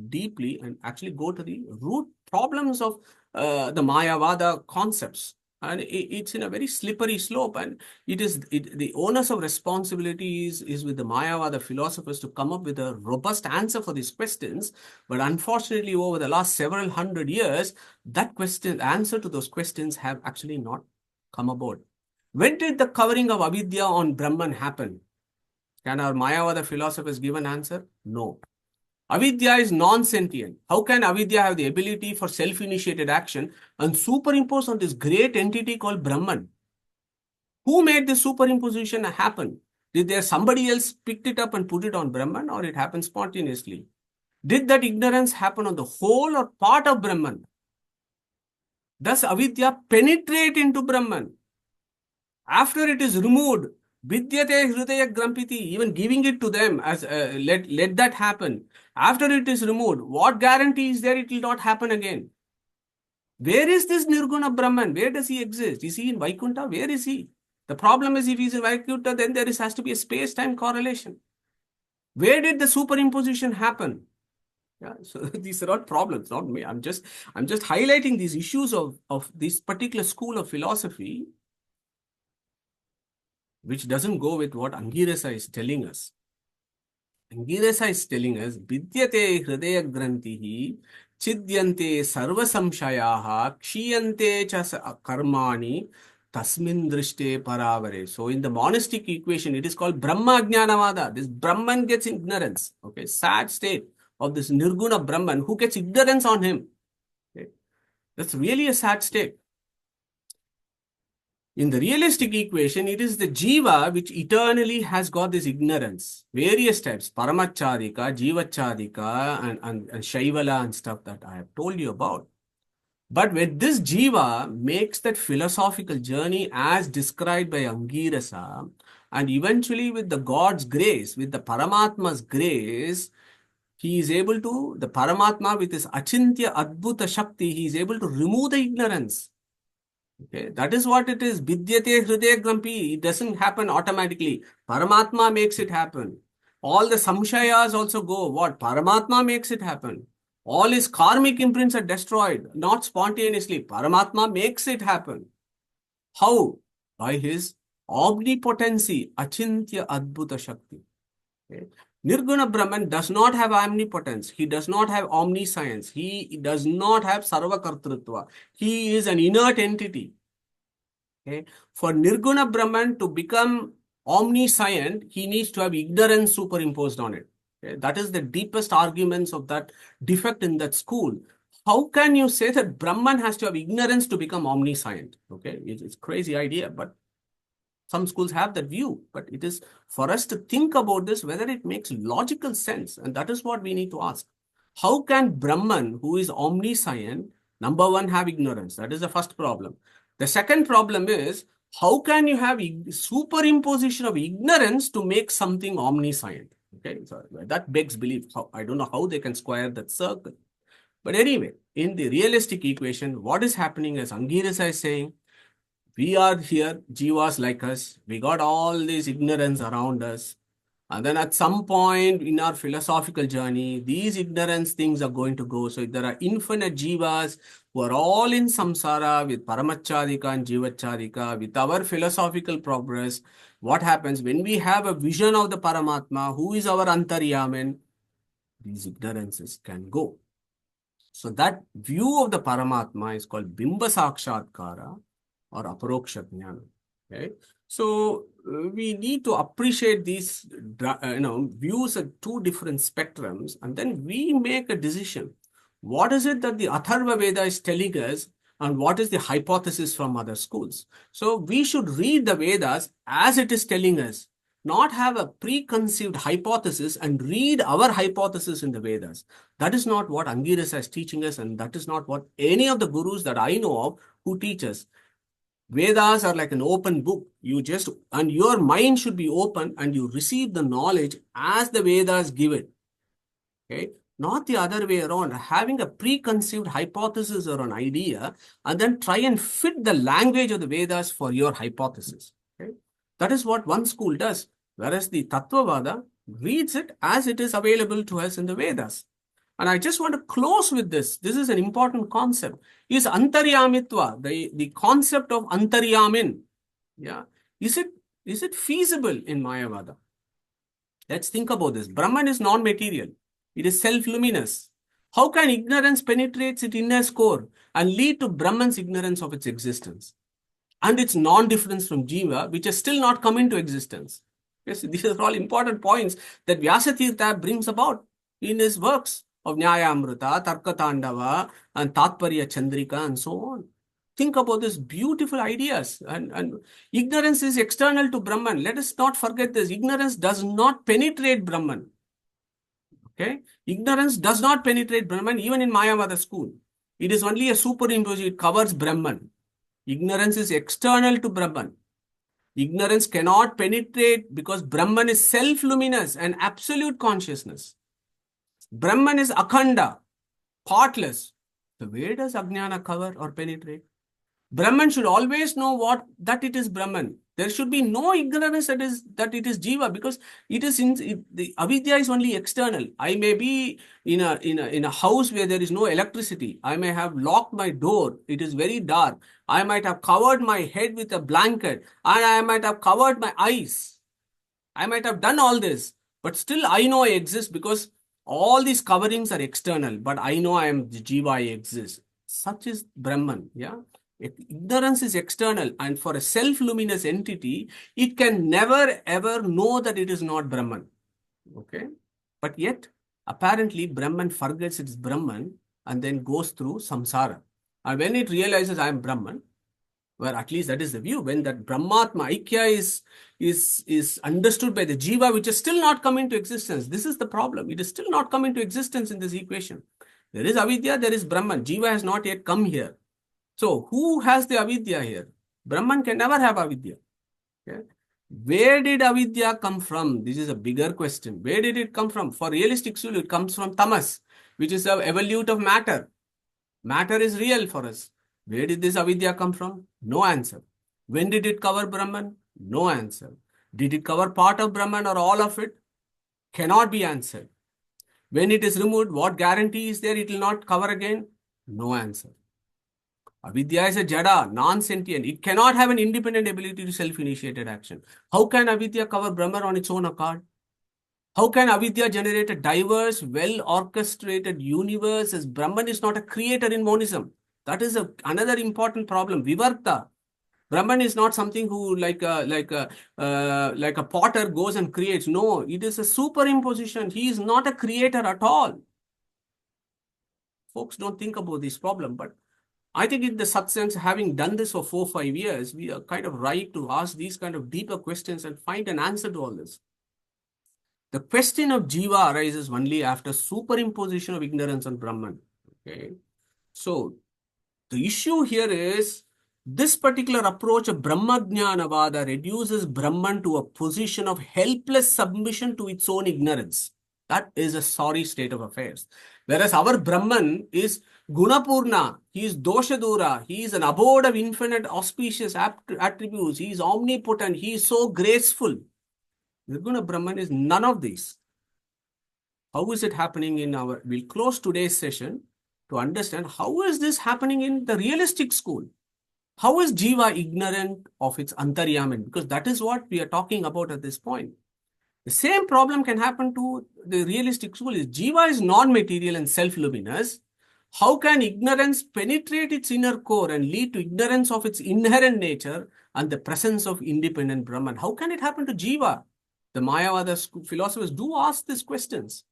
S1: deeply and actually go to the root problems of the Mayavada concepts. And it's in a very slippery slope, and the onus of responsibility is with the Mayavada philosophers to come up with a robust answer for these questions. But unfortunately, over the last several hundred years, answer to those questions have actually not come about. When did the covering of Avidya on Brahman happen? Can our Mayavada philosophers give an answer? No. Avidya is non-sentient. How can Avidya have the ability for self-initiated action and superimpose on this great entity called Brahman? Who made this superimposition happen? Did there somebody else picked it up and put it on Brahman, or it happened spontaneously? Did that ignorance happen on the whole or part of Brahman? Does Avidya penetrate into Brahman? After it is removed, Vidyate hridaya grampiti, even giving it to them as let that happen. After it is removed, what guarantee is there it will not happen again? Where is this Nirguna Brahman? Where does he exist? Is he in Vaikuntha? Where is he? The problem is if he's in Vaikuntha, then has to be a space-time correlation. Where did the superimposition happen? Yeah, so these are not problems, not me. I'm just highlighting these issues of this particular school of philosophy, which doesn't go with what Angirasa is telling us. Angirasa is telling us, Vidyate hridaya grantihi, chidyante sarva samshayaha, kshiyante cha karmani, tasmin drishte paravare. So in the monastic equation, it is called Brahma Jnanavada. This Brahman gets ignorance. Okay, sad state of this Nirguna Brahman who gets ignorance on him. Okay? That's really a sad state. In the realistic equation, it is the jiva which eternally has got this ignorance. Various types, paramachadika, jivachadika, and shaivala and stuff that I have told you about. But when this jiva makes that philosophical journey as described by Angirasa, and eventually with the God's grace, with the Paramatma's grace, he is able to, the Paramatma with his Achintya Adbhuta Shakti, he is able to remove the ignorance. Okay, that is what it is. Vidyate hridaya grampi. It doesn't happen automatically. Paramatma makes it happen. All the samshayas also go. What? Paramatma makes it happen. All his karmic imprints are destroyed, not spontaneously. Paramatma makes it happen. How? By his omnipotency, Achintya Adbhuta Shakti. Okay. Nirguna Brahman does not have omnipotence. He does not have omniscience. He does not have sarva kartrutva. He is an inert entity. Okay. For Nirguna Brahman to become omniscient, he needs to have ignorance superimposed on it. Okay. That is the deepest arguments of that defect in that school. How can you say that Brahman has to have ignorance to become omniscient? Okay, it's a crazy idea, but some schools have that view, but it is for us to think about this, whether it makes logical sense. And that is what we need to ask. How can Brahman, who is omniscient, number one, have ignorance? That is the first problem. The second problem is, how can you have superimposition of ignorance to make something omniscient? Okay, so that begs belief. I don't know how they can square that circle. But anyway, in the realistic equation, what is happening, as Angirasa is saying, we are here, jivas like us, we got all this ignorance around us. And then at some point in our philosophical journey, these ignorance things are going to go. So there are infinite jivas who are all in samsara with paramachadika and jivachadika, with our philosophical progress. What happens when we have a vision of the Paramatma, who is our Antaryaman, these ignorances can go. So that view of the Paramatma is called Bimba Sakshatkara or Aparoksha Jnana. Okay? So we need to appreciate these views at two different spectrums, and then we make a decision. What is it that the Atharva Veda is telling us, and what is the hypothesis from other schools? So we should read the Vedas as it is telling us, not have a preconceived hypothesis and read our hypothesis in the Vedas. That is not what Angirasa is teaching us, and that is not what any of the gurus that I know of who teach us. Vedas are like an open book. And your mind should be open and you receive the knowledge as the Vedas give it. Okay? Not the other way around, having a preconceived hypothesis or an idea and then try and fit the language of the Vedas for your hypothesis. Okay? That is what one school does. Whereas the Tattvavada reads it as it is available to us in the Vedas. And I just want to close with this. This is an important concept. Is Antaryamitva, the concept of Antaryamin. Yeah. Is it feasible in Mayavada? Let's think about this. Brahman is non-material. It is self-luminous. How can ignorance penetrate its inner core and lead to Brahman's ignorance of its existence and its non-difference from Jiva, which has still not come into existence? Yes, these are all important points that Vyasatirtha brings about in his works of Nyayamrita, Tarkatandava, and Tatparya Chandrika, and so on. Think about these beautiful ideas. And ignorance is external to Brahman. Let us not forget this. Ignorance does not penetrate Brahman. Okay? Ignorance does not penetrate Brahman, even in Mayavada school. It is only a superimposition. It covers Brahman. Ignorance is external to Brahman. Ignorance cannot penetrate because Brahman is self-luminous and absolute consciousness. Brahman is akhanda, partless. So where does Ajnana cover or penetrate? Brahman should always know that it is Brahman. There should be no ignorance that it is Jiva, because the avidya is only external. I may be in a house where there is no electricity. I may have locked my door. It is very dark. I might have covered my head with a blanket, and I might have covered my eyes. I might have done all this, but still I know I exist because all these coverings are external, but I know I am the Jiva, I exist. Such is Brahman. Yeah. Ignorance is external, and for a self-luminous entity, it can never ever know that it is not Brahman. Okay. But yet, apparently, Brahman forgets it's Brahman and then goes through samsara. And when it realizes I am Brahman, where at least that is the view, when that Brahmatma Aikya is understood by the Jiva, which is still not come into existence. This is the problem. It is still not come into existence in this equation. There is avidya, there is Brahman. Jiva has not yet come here. So who has the avidya here? Brahman can never have avidya. Okay? Where did avidya come from? This is a bigger question. Where did it come from? For realistic soul, it comes from tamas, which is the evolute of matter. Matter is real for us. Where did this avidya come from? No answer. When did it cover Brahman? No answer. Did it cover part of Brahman or all of it? Cannot be answered. When it is removed, what guarantee is there it will not cover again? No answer. Avidya is a jada, non-sentient. It cannot have an independent ability to self-initiated action. How can avidya cover Brahman on its own accord? How can avidya generate a diverse, well-orchestrated universe as Brahman is not a creator in monism? That is another important problem. Vivarta. Brahman is not something who like a potter goes and creates. No, it is a superimposition. He is not a creator at all. Folks don't think about this problem, but I think in the satsanga, having done this for 4-5 years, we are kind of right to ask these kind of deeper questions and find an answer to all this. The question of Jiva arises only after superimposition of ignorance on Brahman. Okay, so the issue here is this particular approach of Brahmajnanavada reduces Brahman to a position of helpless submission to its own ignorance. That is a sorry state of affairs. Whereas our Brahman is Gunapurna, he is Doshadura, he is an abode of infinite auspicious attributes, he is omnipotent, he is so graceful. Nirguna Brahman is none of these. How is it happening in our... We'll close today's session to understand how is this happening in the realistic school. How is Jiva ignorant of its Antaryaman? Because that is what we are talking about at this point. The same problem can happen to the realistic school. Is Jiva is non-material and self-luminous. How can ignorance penetrate its inner core and lead to ignorance of its inherent nature and the presence of independent Brahman? How can it happen to Jiva? The Mayavada philosophers do ask these questions.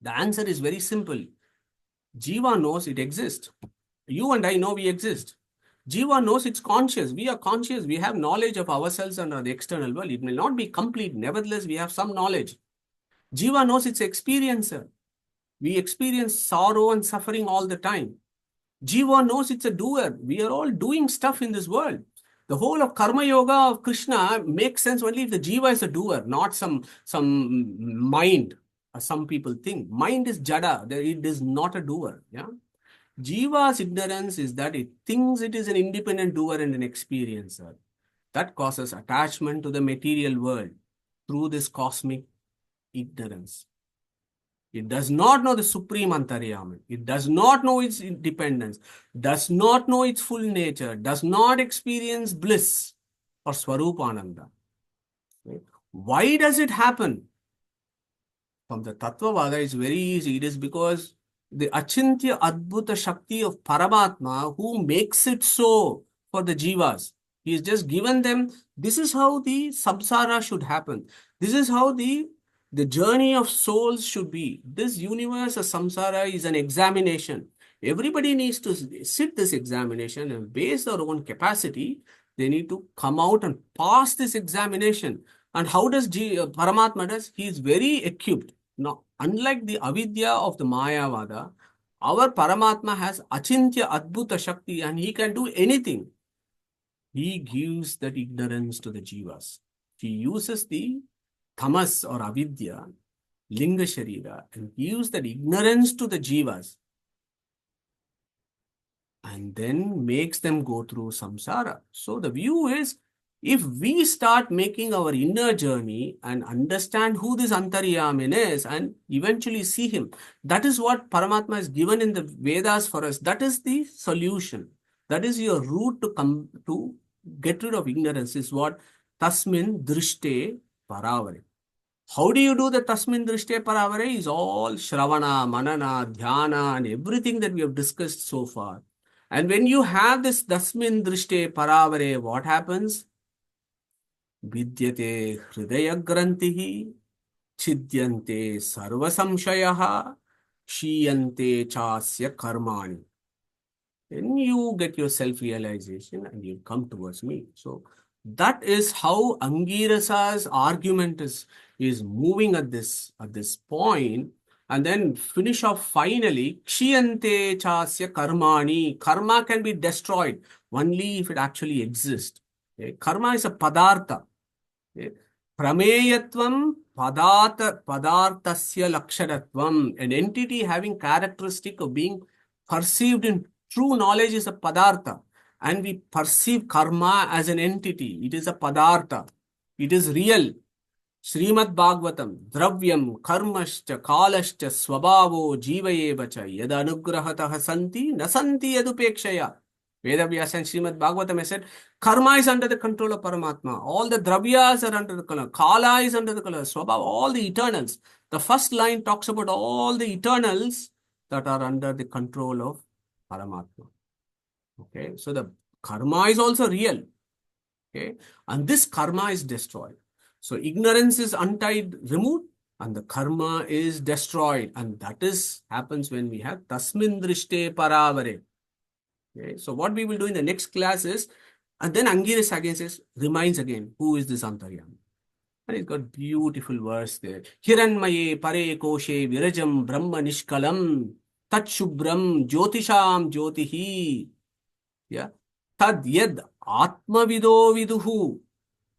S1: The answer is very simple. Jiva knows it exists. You and I know we exist. Jiva knows it's conscious. We are conscious. We have knowledge of ourselves and the external world. It may not be complete. Nevertheless, we have some knowledge. Jiva knows it's experiencer. We experience sorrow and suffering all the time. Jiva knows it's a doer. We are all doing stuff in this world. The whole of Karma Yoga of Krishna makes sense only if the Jiva is a doer, not some mind. As some people think. Mind is jada. It is not a doer. Yeah. Jiva's ignorance is that it thinks it is an independent doer and an experiencer. That causes attachment to the material world through this cosmic ignorance. It does not know the supreme Antaryaman. It does not know its independence, does not know its full nature, does not experience bliss or Swarupananda. Why does it happen? From the Tattvavada, it's very easy. It is because the Achintya Adbhuta Shakti of Paramatma who makes it so for the Jivas. He has just given them, this is how the samsara should happen. This is how the journey of souls should be. This universe of samsara is an examination. Everybody needs to sit this examination and based on their own capacity, they need to come out and pass this examination. And how does Paramatma does? He is very equipped. Now, unlike the avidya of the Mayavada, our Paramatma has Achintya Adbhuta Shakti and he can do anything. he gives that ignorance to the jivas. He uses the tamas or avidya, linga sharira, and gives that ignorance to the jivas, and then makes them go through samsara. So the view is, if we start making our inner journey and understand who this Antaryamin is and eventually see him, that is what Paramatma is given in the Vedas for us. That is the solution. That is your route to come to get rid of ignorance, is what Tasmin Drishte Paravare. How do you do the Tasmin Drishte Paravare? Is all Shravana, Manana, Dhyana, and everything that we have discussed so far. And when you have this Tasmin Drishte Paravare, what happens? Vidyate Hridaya Grantihi, Chidyante Sarva Samshayaha, Shiyante Chasya Karmani. Then you get your self-realization and you come towards me. So that is how Angirasa's argument is moving at this point, and then finish off finally, Kshiyante Chasya Karmani. Karma can be destroyed only if it actually exists. Okay? Karma is a padartha. Okay? Prameyatvam padarthasya lakshanatvam. An entity having characteristic of being perceived in true knowledge is a padartha, and we perceive karma as an entity. It is a padartha. It is real. Srimad Bhagavatam, Dravyam, Karmascha, Kalascha, Swabhavo, Jivayevacha, Yada Anugrahataha Santi, Nasanti Yadupekshaya. Veda Vyasa and Srimad Bhagavatam has said, karma is under the control of Paramatma. All the dravyas are under the control. Kala is under the control. Swabhava, all the eternals. The first line talks about all the eternals that are under the control of Paramatma. Okay, so the karma is also real. Okay, and this karma is destroyed. So ignorance is untied, removed, and the karma is destroyed. And that happens when we have Tasmin Drishte Paravare. Okay, so what we will do in the next class is, and then Angirasa again says, reminds again, who is this Antaryami? And it's got beautiful verse there. Hiranmaye pare koshe virajam brahma nishkalam tat shubram jyotisham jyotihi. Yeah. Tad yad atma vido viduhu.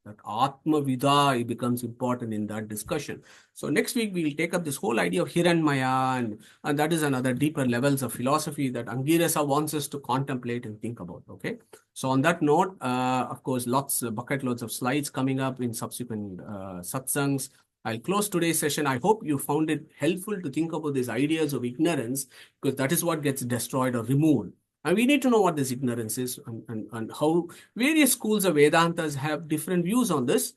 S1: That Atma Vida becomes important in that discussion. So next week we will take up this whole idea of Hiranmaya, and that is another deeper levels of philosophy that Angirasa wants us to contemplate and think about. Okay. So on that note, of course, bucket loads of slides coming up in subsequent satsangs. I'll close today's session. I hope you found it helpful to think about these ideas of ignorance, because that is what gets destroyed or removed. And we need to know what this ignorance is, and how various schools of Vedantas have different views on this.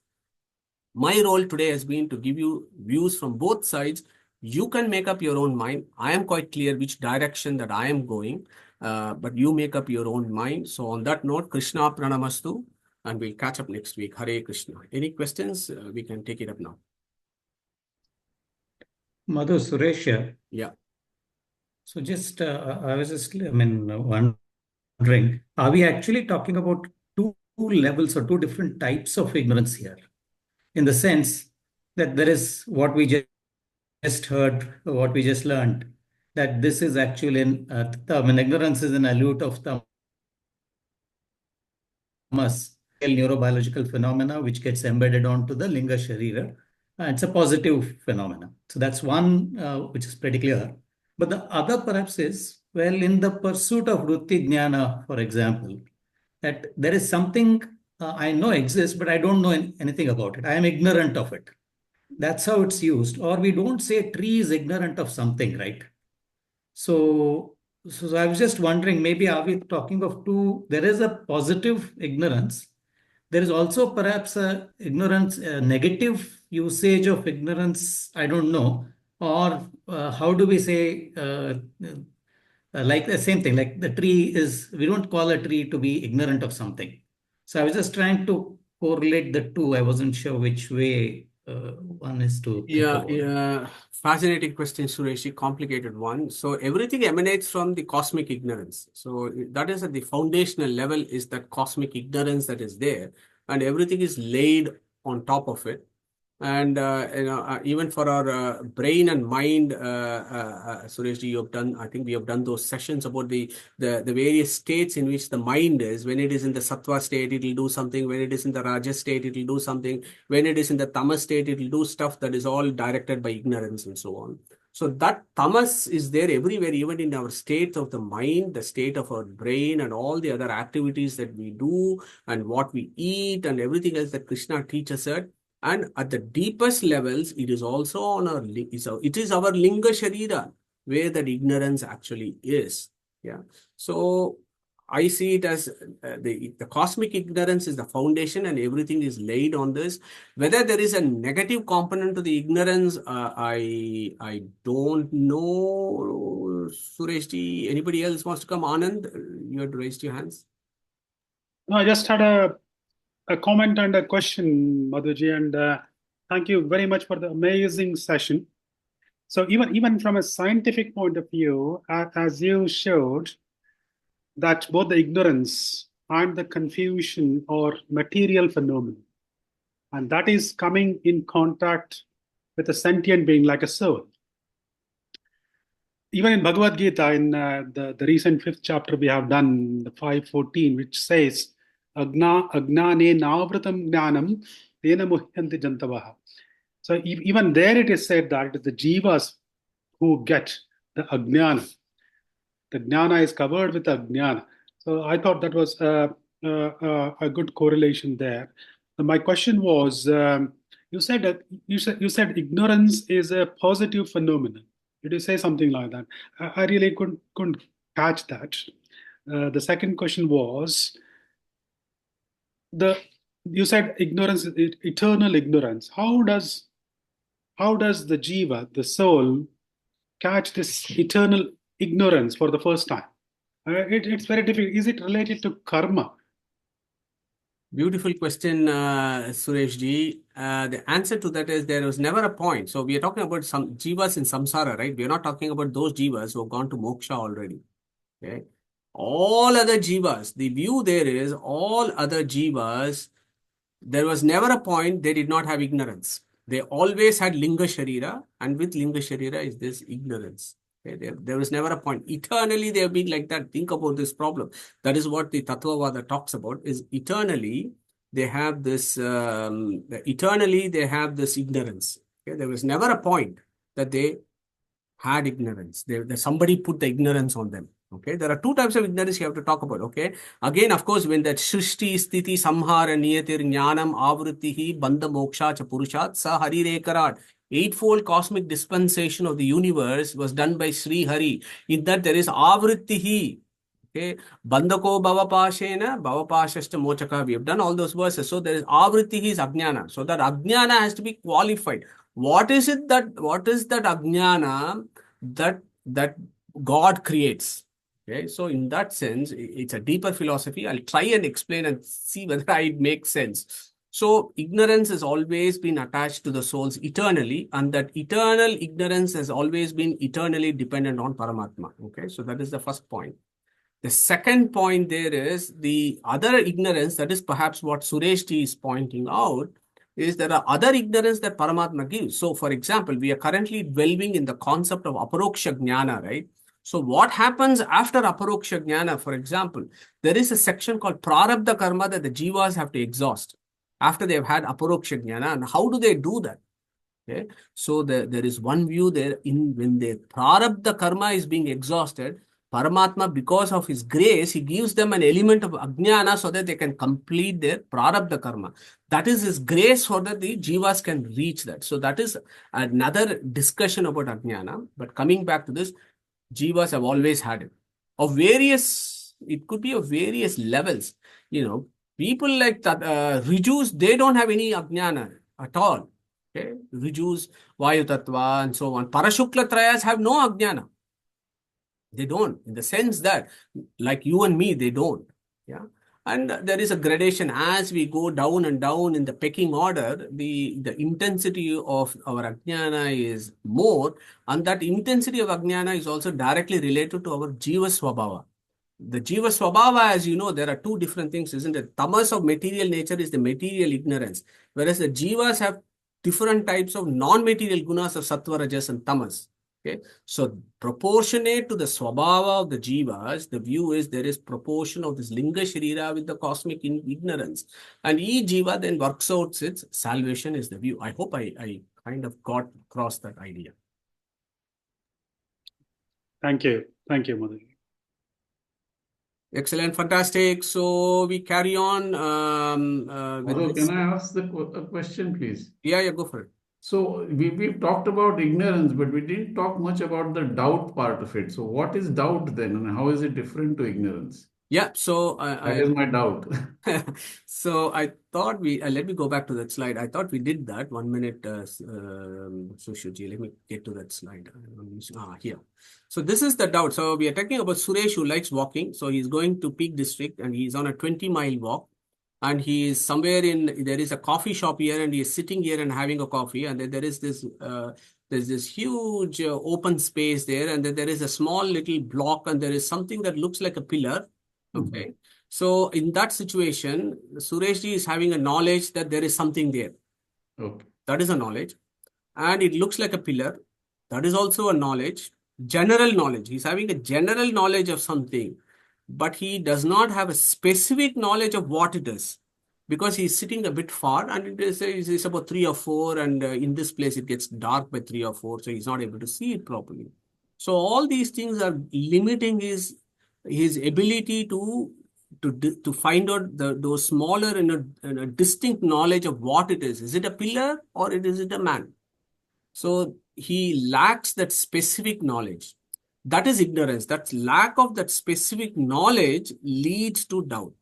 S1: My role today has been to give you views from both sides. You can make up your own mind. I am quite clear which direction that I am going, but you make up your own mind. So on that note, Krishna Pranamastu, and we'll catch up next week. Hare Krishna. Any questions? We can take it up now.
S4: Madhu, Suresh.
S1: Yeah.
S4: So just, I was just, wondering, are we actually talking about two levels or two different types of ignorance here? In the sense that there is what we just heard, what we just learned, that this is actually ignorance is an alute of tamas, neurobiological phenomena which gets embedded onto the linga sharira. It's a positive phenomena. So that's one which is pretty clear. But the other perhaps is, well, in the pursuit of Vritti Jnana, for example, that there is something I know exists, but I don't know anything about it. I am ignorant of it. That's how it's used. Or we don't say tree is ignorant of something, right? So I was just wondering, maybe are we talking of two? There is a positive ignorance. There is also perhaps a ignorance, a negative usage of ignorance. I don't know. Or how do we say, like the same thing, like the tree is, we don't call a tree to be ignorant of something. So I was just trying to correlate the two. I wasn't sure which way one is to think about.
S1: Yeah. Fascinating question, Suresh. Complicated one. So everything emanates from the cosmic ignorance. So that is at the foundational level, is that cosmic ignorance that is there, and everything is laid on top of it. And even for our brain and mind, Sureshji, you have done. I think we have done those sessions about the various states in which the mind is. When it is in the sattva state, it will do something. When it is in the rajas state, it will do something. When it is in the tamas state, it will do stuff that is all directed by ignorance and so on. So that tamas is there everywhere, even in our state of the mind, the state of our brain, and all the other activities that we do, and what we eat, and everything else that Krishna teaches us. And at the deepest levels, it is also on our, it is our linga sharira where that ignorance actually is. Yeah. So I see it as the cosmic ignorance is the foundation, and everything is laid on this. Whether there is a negative component to the ignorance, I don't know. Sureshji, anybody else wants to come? Anand, you had raised your hands.
S3: No, I just had a comment and a question, Madhuji, and thank you very much for the amazing session. So even from a scientific point of view, as you showed, that both the ignorance and the confusion are material phenomena, and that is coming in contact with a sentient being like a soul. Even in Bhagavad Gita, in the recent 5th chapter we have done, the 5:14, which says, Agnane navratam jnanam tena muhyanti jantavaha. So even there it is said that it is the jivas who get the ajnana. The jnana is covered with ajnana. So I thought that was a good correlation there. And my question was, you said ignorance is a positive phenomenon. Did you say something like that? I really couldn't catch that. The second question was, you said ignorance is eternal ignorance. How does the jiva, the soul, catch this eternal ignorance for the first time? It's very difficult. Is it related to karma?
S1: Beautiful question, Sureshji. The answer to that is there was never a point. So we are talking about some jivas in samsara, right? We are not talking about those jivas who have gone to moksha already. Okay. All other jivas, the view there is all other jivas, there was never a point they did not have ignorance. They always had linga sharira, and with linga sharira is this ignorance. Okay? There was never a point. Eternally they have been like that. Think about this problem. That is what the Tattvavada talks about, is eternally they have this ignorance. Okay? There was never a point that they had ignorance. Somebody put the ignorance on them. Okay, there are two types of ignorance you have to talk about. Okay, again, of course, when that Shrishti, Sthiti, Samhara, Niyatir, Jnanam, Avritihi, Bandha, Moksha, Cha Purushat, Sa Hari Rekarat, eightfold cosmic dispensation of the universe was done by Sri Hari. In that there is Avritihi. Okay, Bandhako Bhavapashena, Bhavapashashta Mochaka. We have done all those verses. So there is Avritihi is Ajnana. So that Ajnana has to be qualified. What is that Ajnana that God creates? Okay, so in that sense, it's a deeper philosophy. I'll try and explain and see whether it makes sense. So ignorance has always been attached to the souls eternally, and that eternal ignorance has always been eternally dependent on Paramatma. Okay, so that is the first point. The second point there is the other ignorance, that is perhaps what Sureshji is pointing out, is there are other ignorance that Paramatma gives. So for example, we are currently delving in the concept of aparoksha jnana, right? So what happens after aparoksha jnana, for example, there is a section called prarabdha karma that the jivas have to exhaust after they have had aparoksha jnana. And how do they do that? Okay, so there is one view there, when the prarabdha karma is being exhausted, Paramatma, because of his grace, he gives them an element of ajnana so that they can complete their prarabdha karma. That is his grace so that the jivas can reach that. So that is another discussion about ajnana. But coming back to this, jivas have always had it. It could be of various levels. People like Rijus, they don't have any ajnana at all. Okay, Rijus, Vayu Tattva, and so on. Parashukla Trayas have no ajnana. They don't, in the sense that, like you and me, they don't. Yeah. And there is a gradation as we go down and down in the pecking order. The intensity of our ajnana is more, and that intensity of ajnana is also directly related to our jiva swabhava. The jiva swabhava, as you know, there are two different things, isn't it? Tamas of material nature is the material ignorance, whereas the jivas have different types of non-material gunas of sattva, rajas, and tamas. Okay, so proportionate to the swabhava of the jivas, the view is there is proportion of this linga sharira with the cosmic ignorance, and each jiva then works out its salvation is the view. I hope I kind of got across that idea.
S3: Thank you, Madhu.
S1: Excellent, fantastic. So we carry on with
S6: Although,
S1: this.
S6: can I ask a question, please?
S1: Yeah, go for it.
S6: So we've talked about ignorance, but we didn't talk much about the doubt part of it. So what is doubt then, and how is it different to ignorance?
S1: Yeah, so
S6: That is my doubt.
S1: so I thought we let me go back to that slide. I thought we did that 1 minute. Sushuji, let me get to that slide. Here. So this is the doubt. So we are talking about Suresh who likes walking. So he's going to Peak District and he's on a 20-mile walk. And he is somewhere there is a coffee shop here and he is sitting here and having a coffee. And then there is this, there's this huge open space there. And then there is a small little block and there is something that looks like a pillar. Okay. So in that situation, Sureshji is having a knowledge that there is something there.
S6: Okay.
S1: That is a knowledge. And it looks like a pillar. That is also a knowledge. General knowledge. He's having a general knowledge of something. But he does not have a specific knowledge of what it is. Because he's sitting a bit far and it's about 3 or 4. And in this place, it gets dark by 3 or 4. So he's not able to see it properly. So all these things are limiting his ability to find out those smaller and a distinct knowledge of what it is. Is it a pillar or is it a man? So he lacks that specific knowledge. That is ignorance. That lack of that specific knowledge leads to doubt.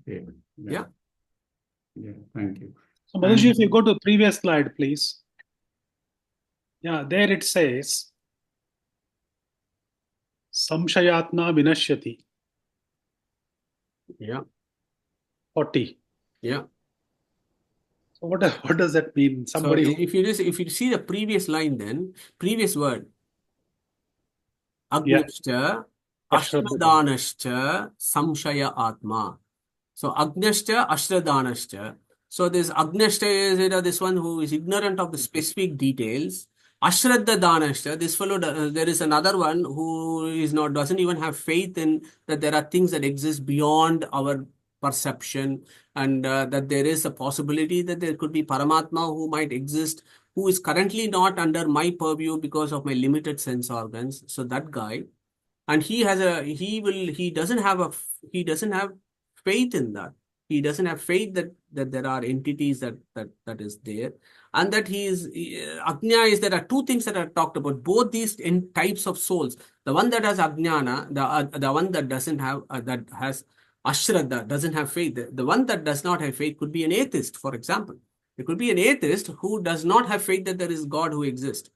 S6: Okay.
S1: Yeah.
S6: Yeah. Thank you.
S3: So, Madhuji, if you go to the previous slide, please. Yeah, there it says, Samshayatma vinashyati.
S1: Yeah.
S3: 40.
S1: Yeah.
S3: So what does that mean? Somebody
S1: so if you see the previous line, then previous word, Agnashcha, Ashradanashcha, Samshaya Atma. So Agnashcha, Ashradanashcha. So this Agnashcha is this one who is ignorant of the specific details. Ashradanashcha, this fellow, there is another one who is doesn't even have faith in that there are things that exist beyond our perception, and that there is a possibility that there could be Paramatma who might exist, who is currently not under my purview because of my limited sense organs. So that guy, and he doesn't have faith in that. He doesn't have faith that there are entities that is there, and that he is Ajna is there are two things that are talked about. Both these types of souls, the one that has Ajnana, the one that doesn't have that has Ashraddha, doesn't have faith. The one that does not have faith could be an atheist, for example. It could be an atheist who does not have faith that there is God who exists.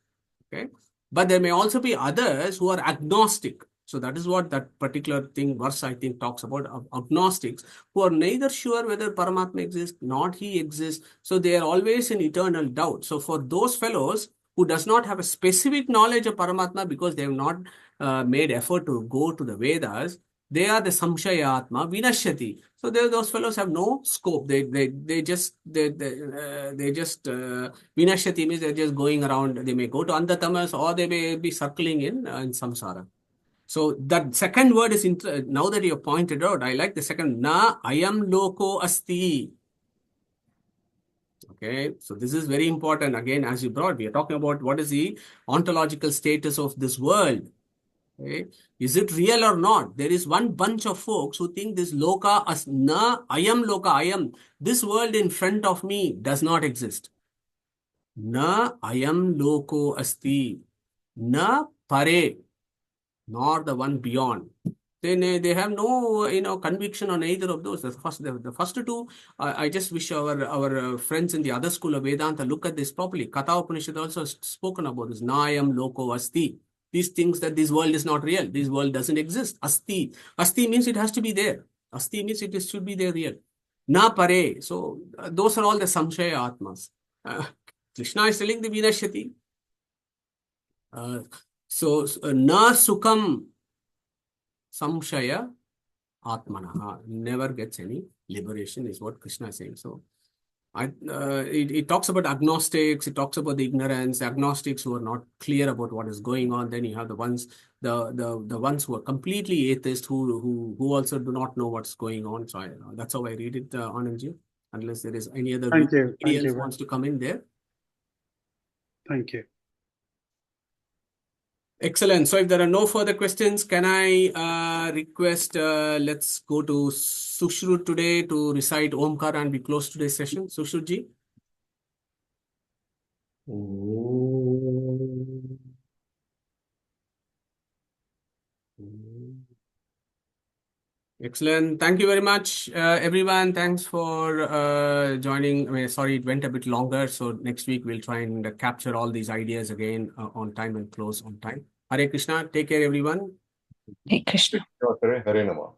S1: Okay, but there may also be others who are agnostic. So that is what that particular verse I think talks about, agnostics who are neither sure whether Paramatma exists, not he exists. So they are always in eternal doubt. So for those fellows who does not have a specific knowledge of Paramatma because they have not made effort to go to the Vedas, they are the Samshayatma Vinashyati. So those fellows have no scope. They just Vinashyati means they're just going around. They may go to Andhatamas or they may be circling in samsara. So that second word is now that you have pointed out, I like the second. Na ayam loko asti. Okay, so this is very important. Again, as you brought, we are talking about what is the ontological status of this world. Okay. Is it real or not? There is one bunch of folks who think this loka as na ayam loka ayam. This world in front of me does not exist. Na ayam loko asti. Na pare. Nor the one beyond. They have no conviction on either of those. The first two, I just wish our friends in the other school of Vedanta look at this properly. Katha Upanishad also has spoken about this. Nayam loko asti. These things that this world is not real. This world doesn't exist. Asti. Asti means it has to be there. Asti means it should be there real. Na pare. So those are all the samshaya atmas. Krishna is telling the Vinashyati. So na sukham samshaya atmanaha, never gets any liberation is what Krishna is saying. So It talks about agnostics, it talks about the ignorance, the agnostics who are not clear about what is going on. Then you have the ones who are completely atheist who also do not know what's going on. So that's how I read it, Anandji, unless there is any other
S3: Thank you.
S1: anybody
S3: Thank
S1: else
S3: you.
S1: wants to come in there.
S3: Thank you.
S1: Excellent. So if there are no further questions, can I request let's go to Sushrut today to recite Omkara and we close today's session. Sushrut ji. Excellent. Thank you very much, everyone. Thanks for joining. I mean, sorry, it went a bit longer. So next week we'll try and capture all these ideas again on time and close on time. Hare Krishna. Take care, everyone.
S7: Hare Krishna.
S5: Hare Nama.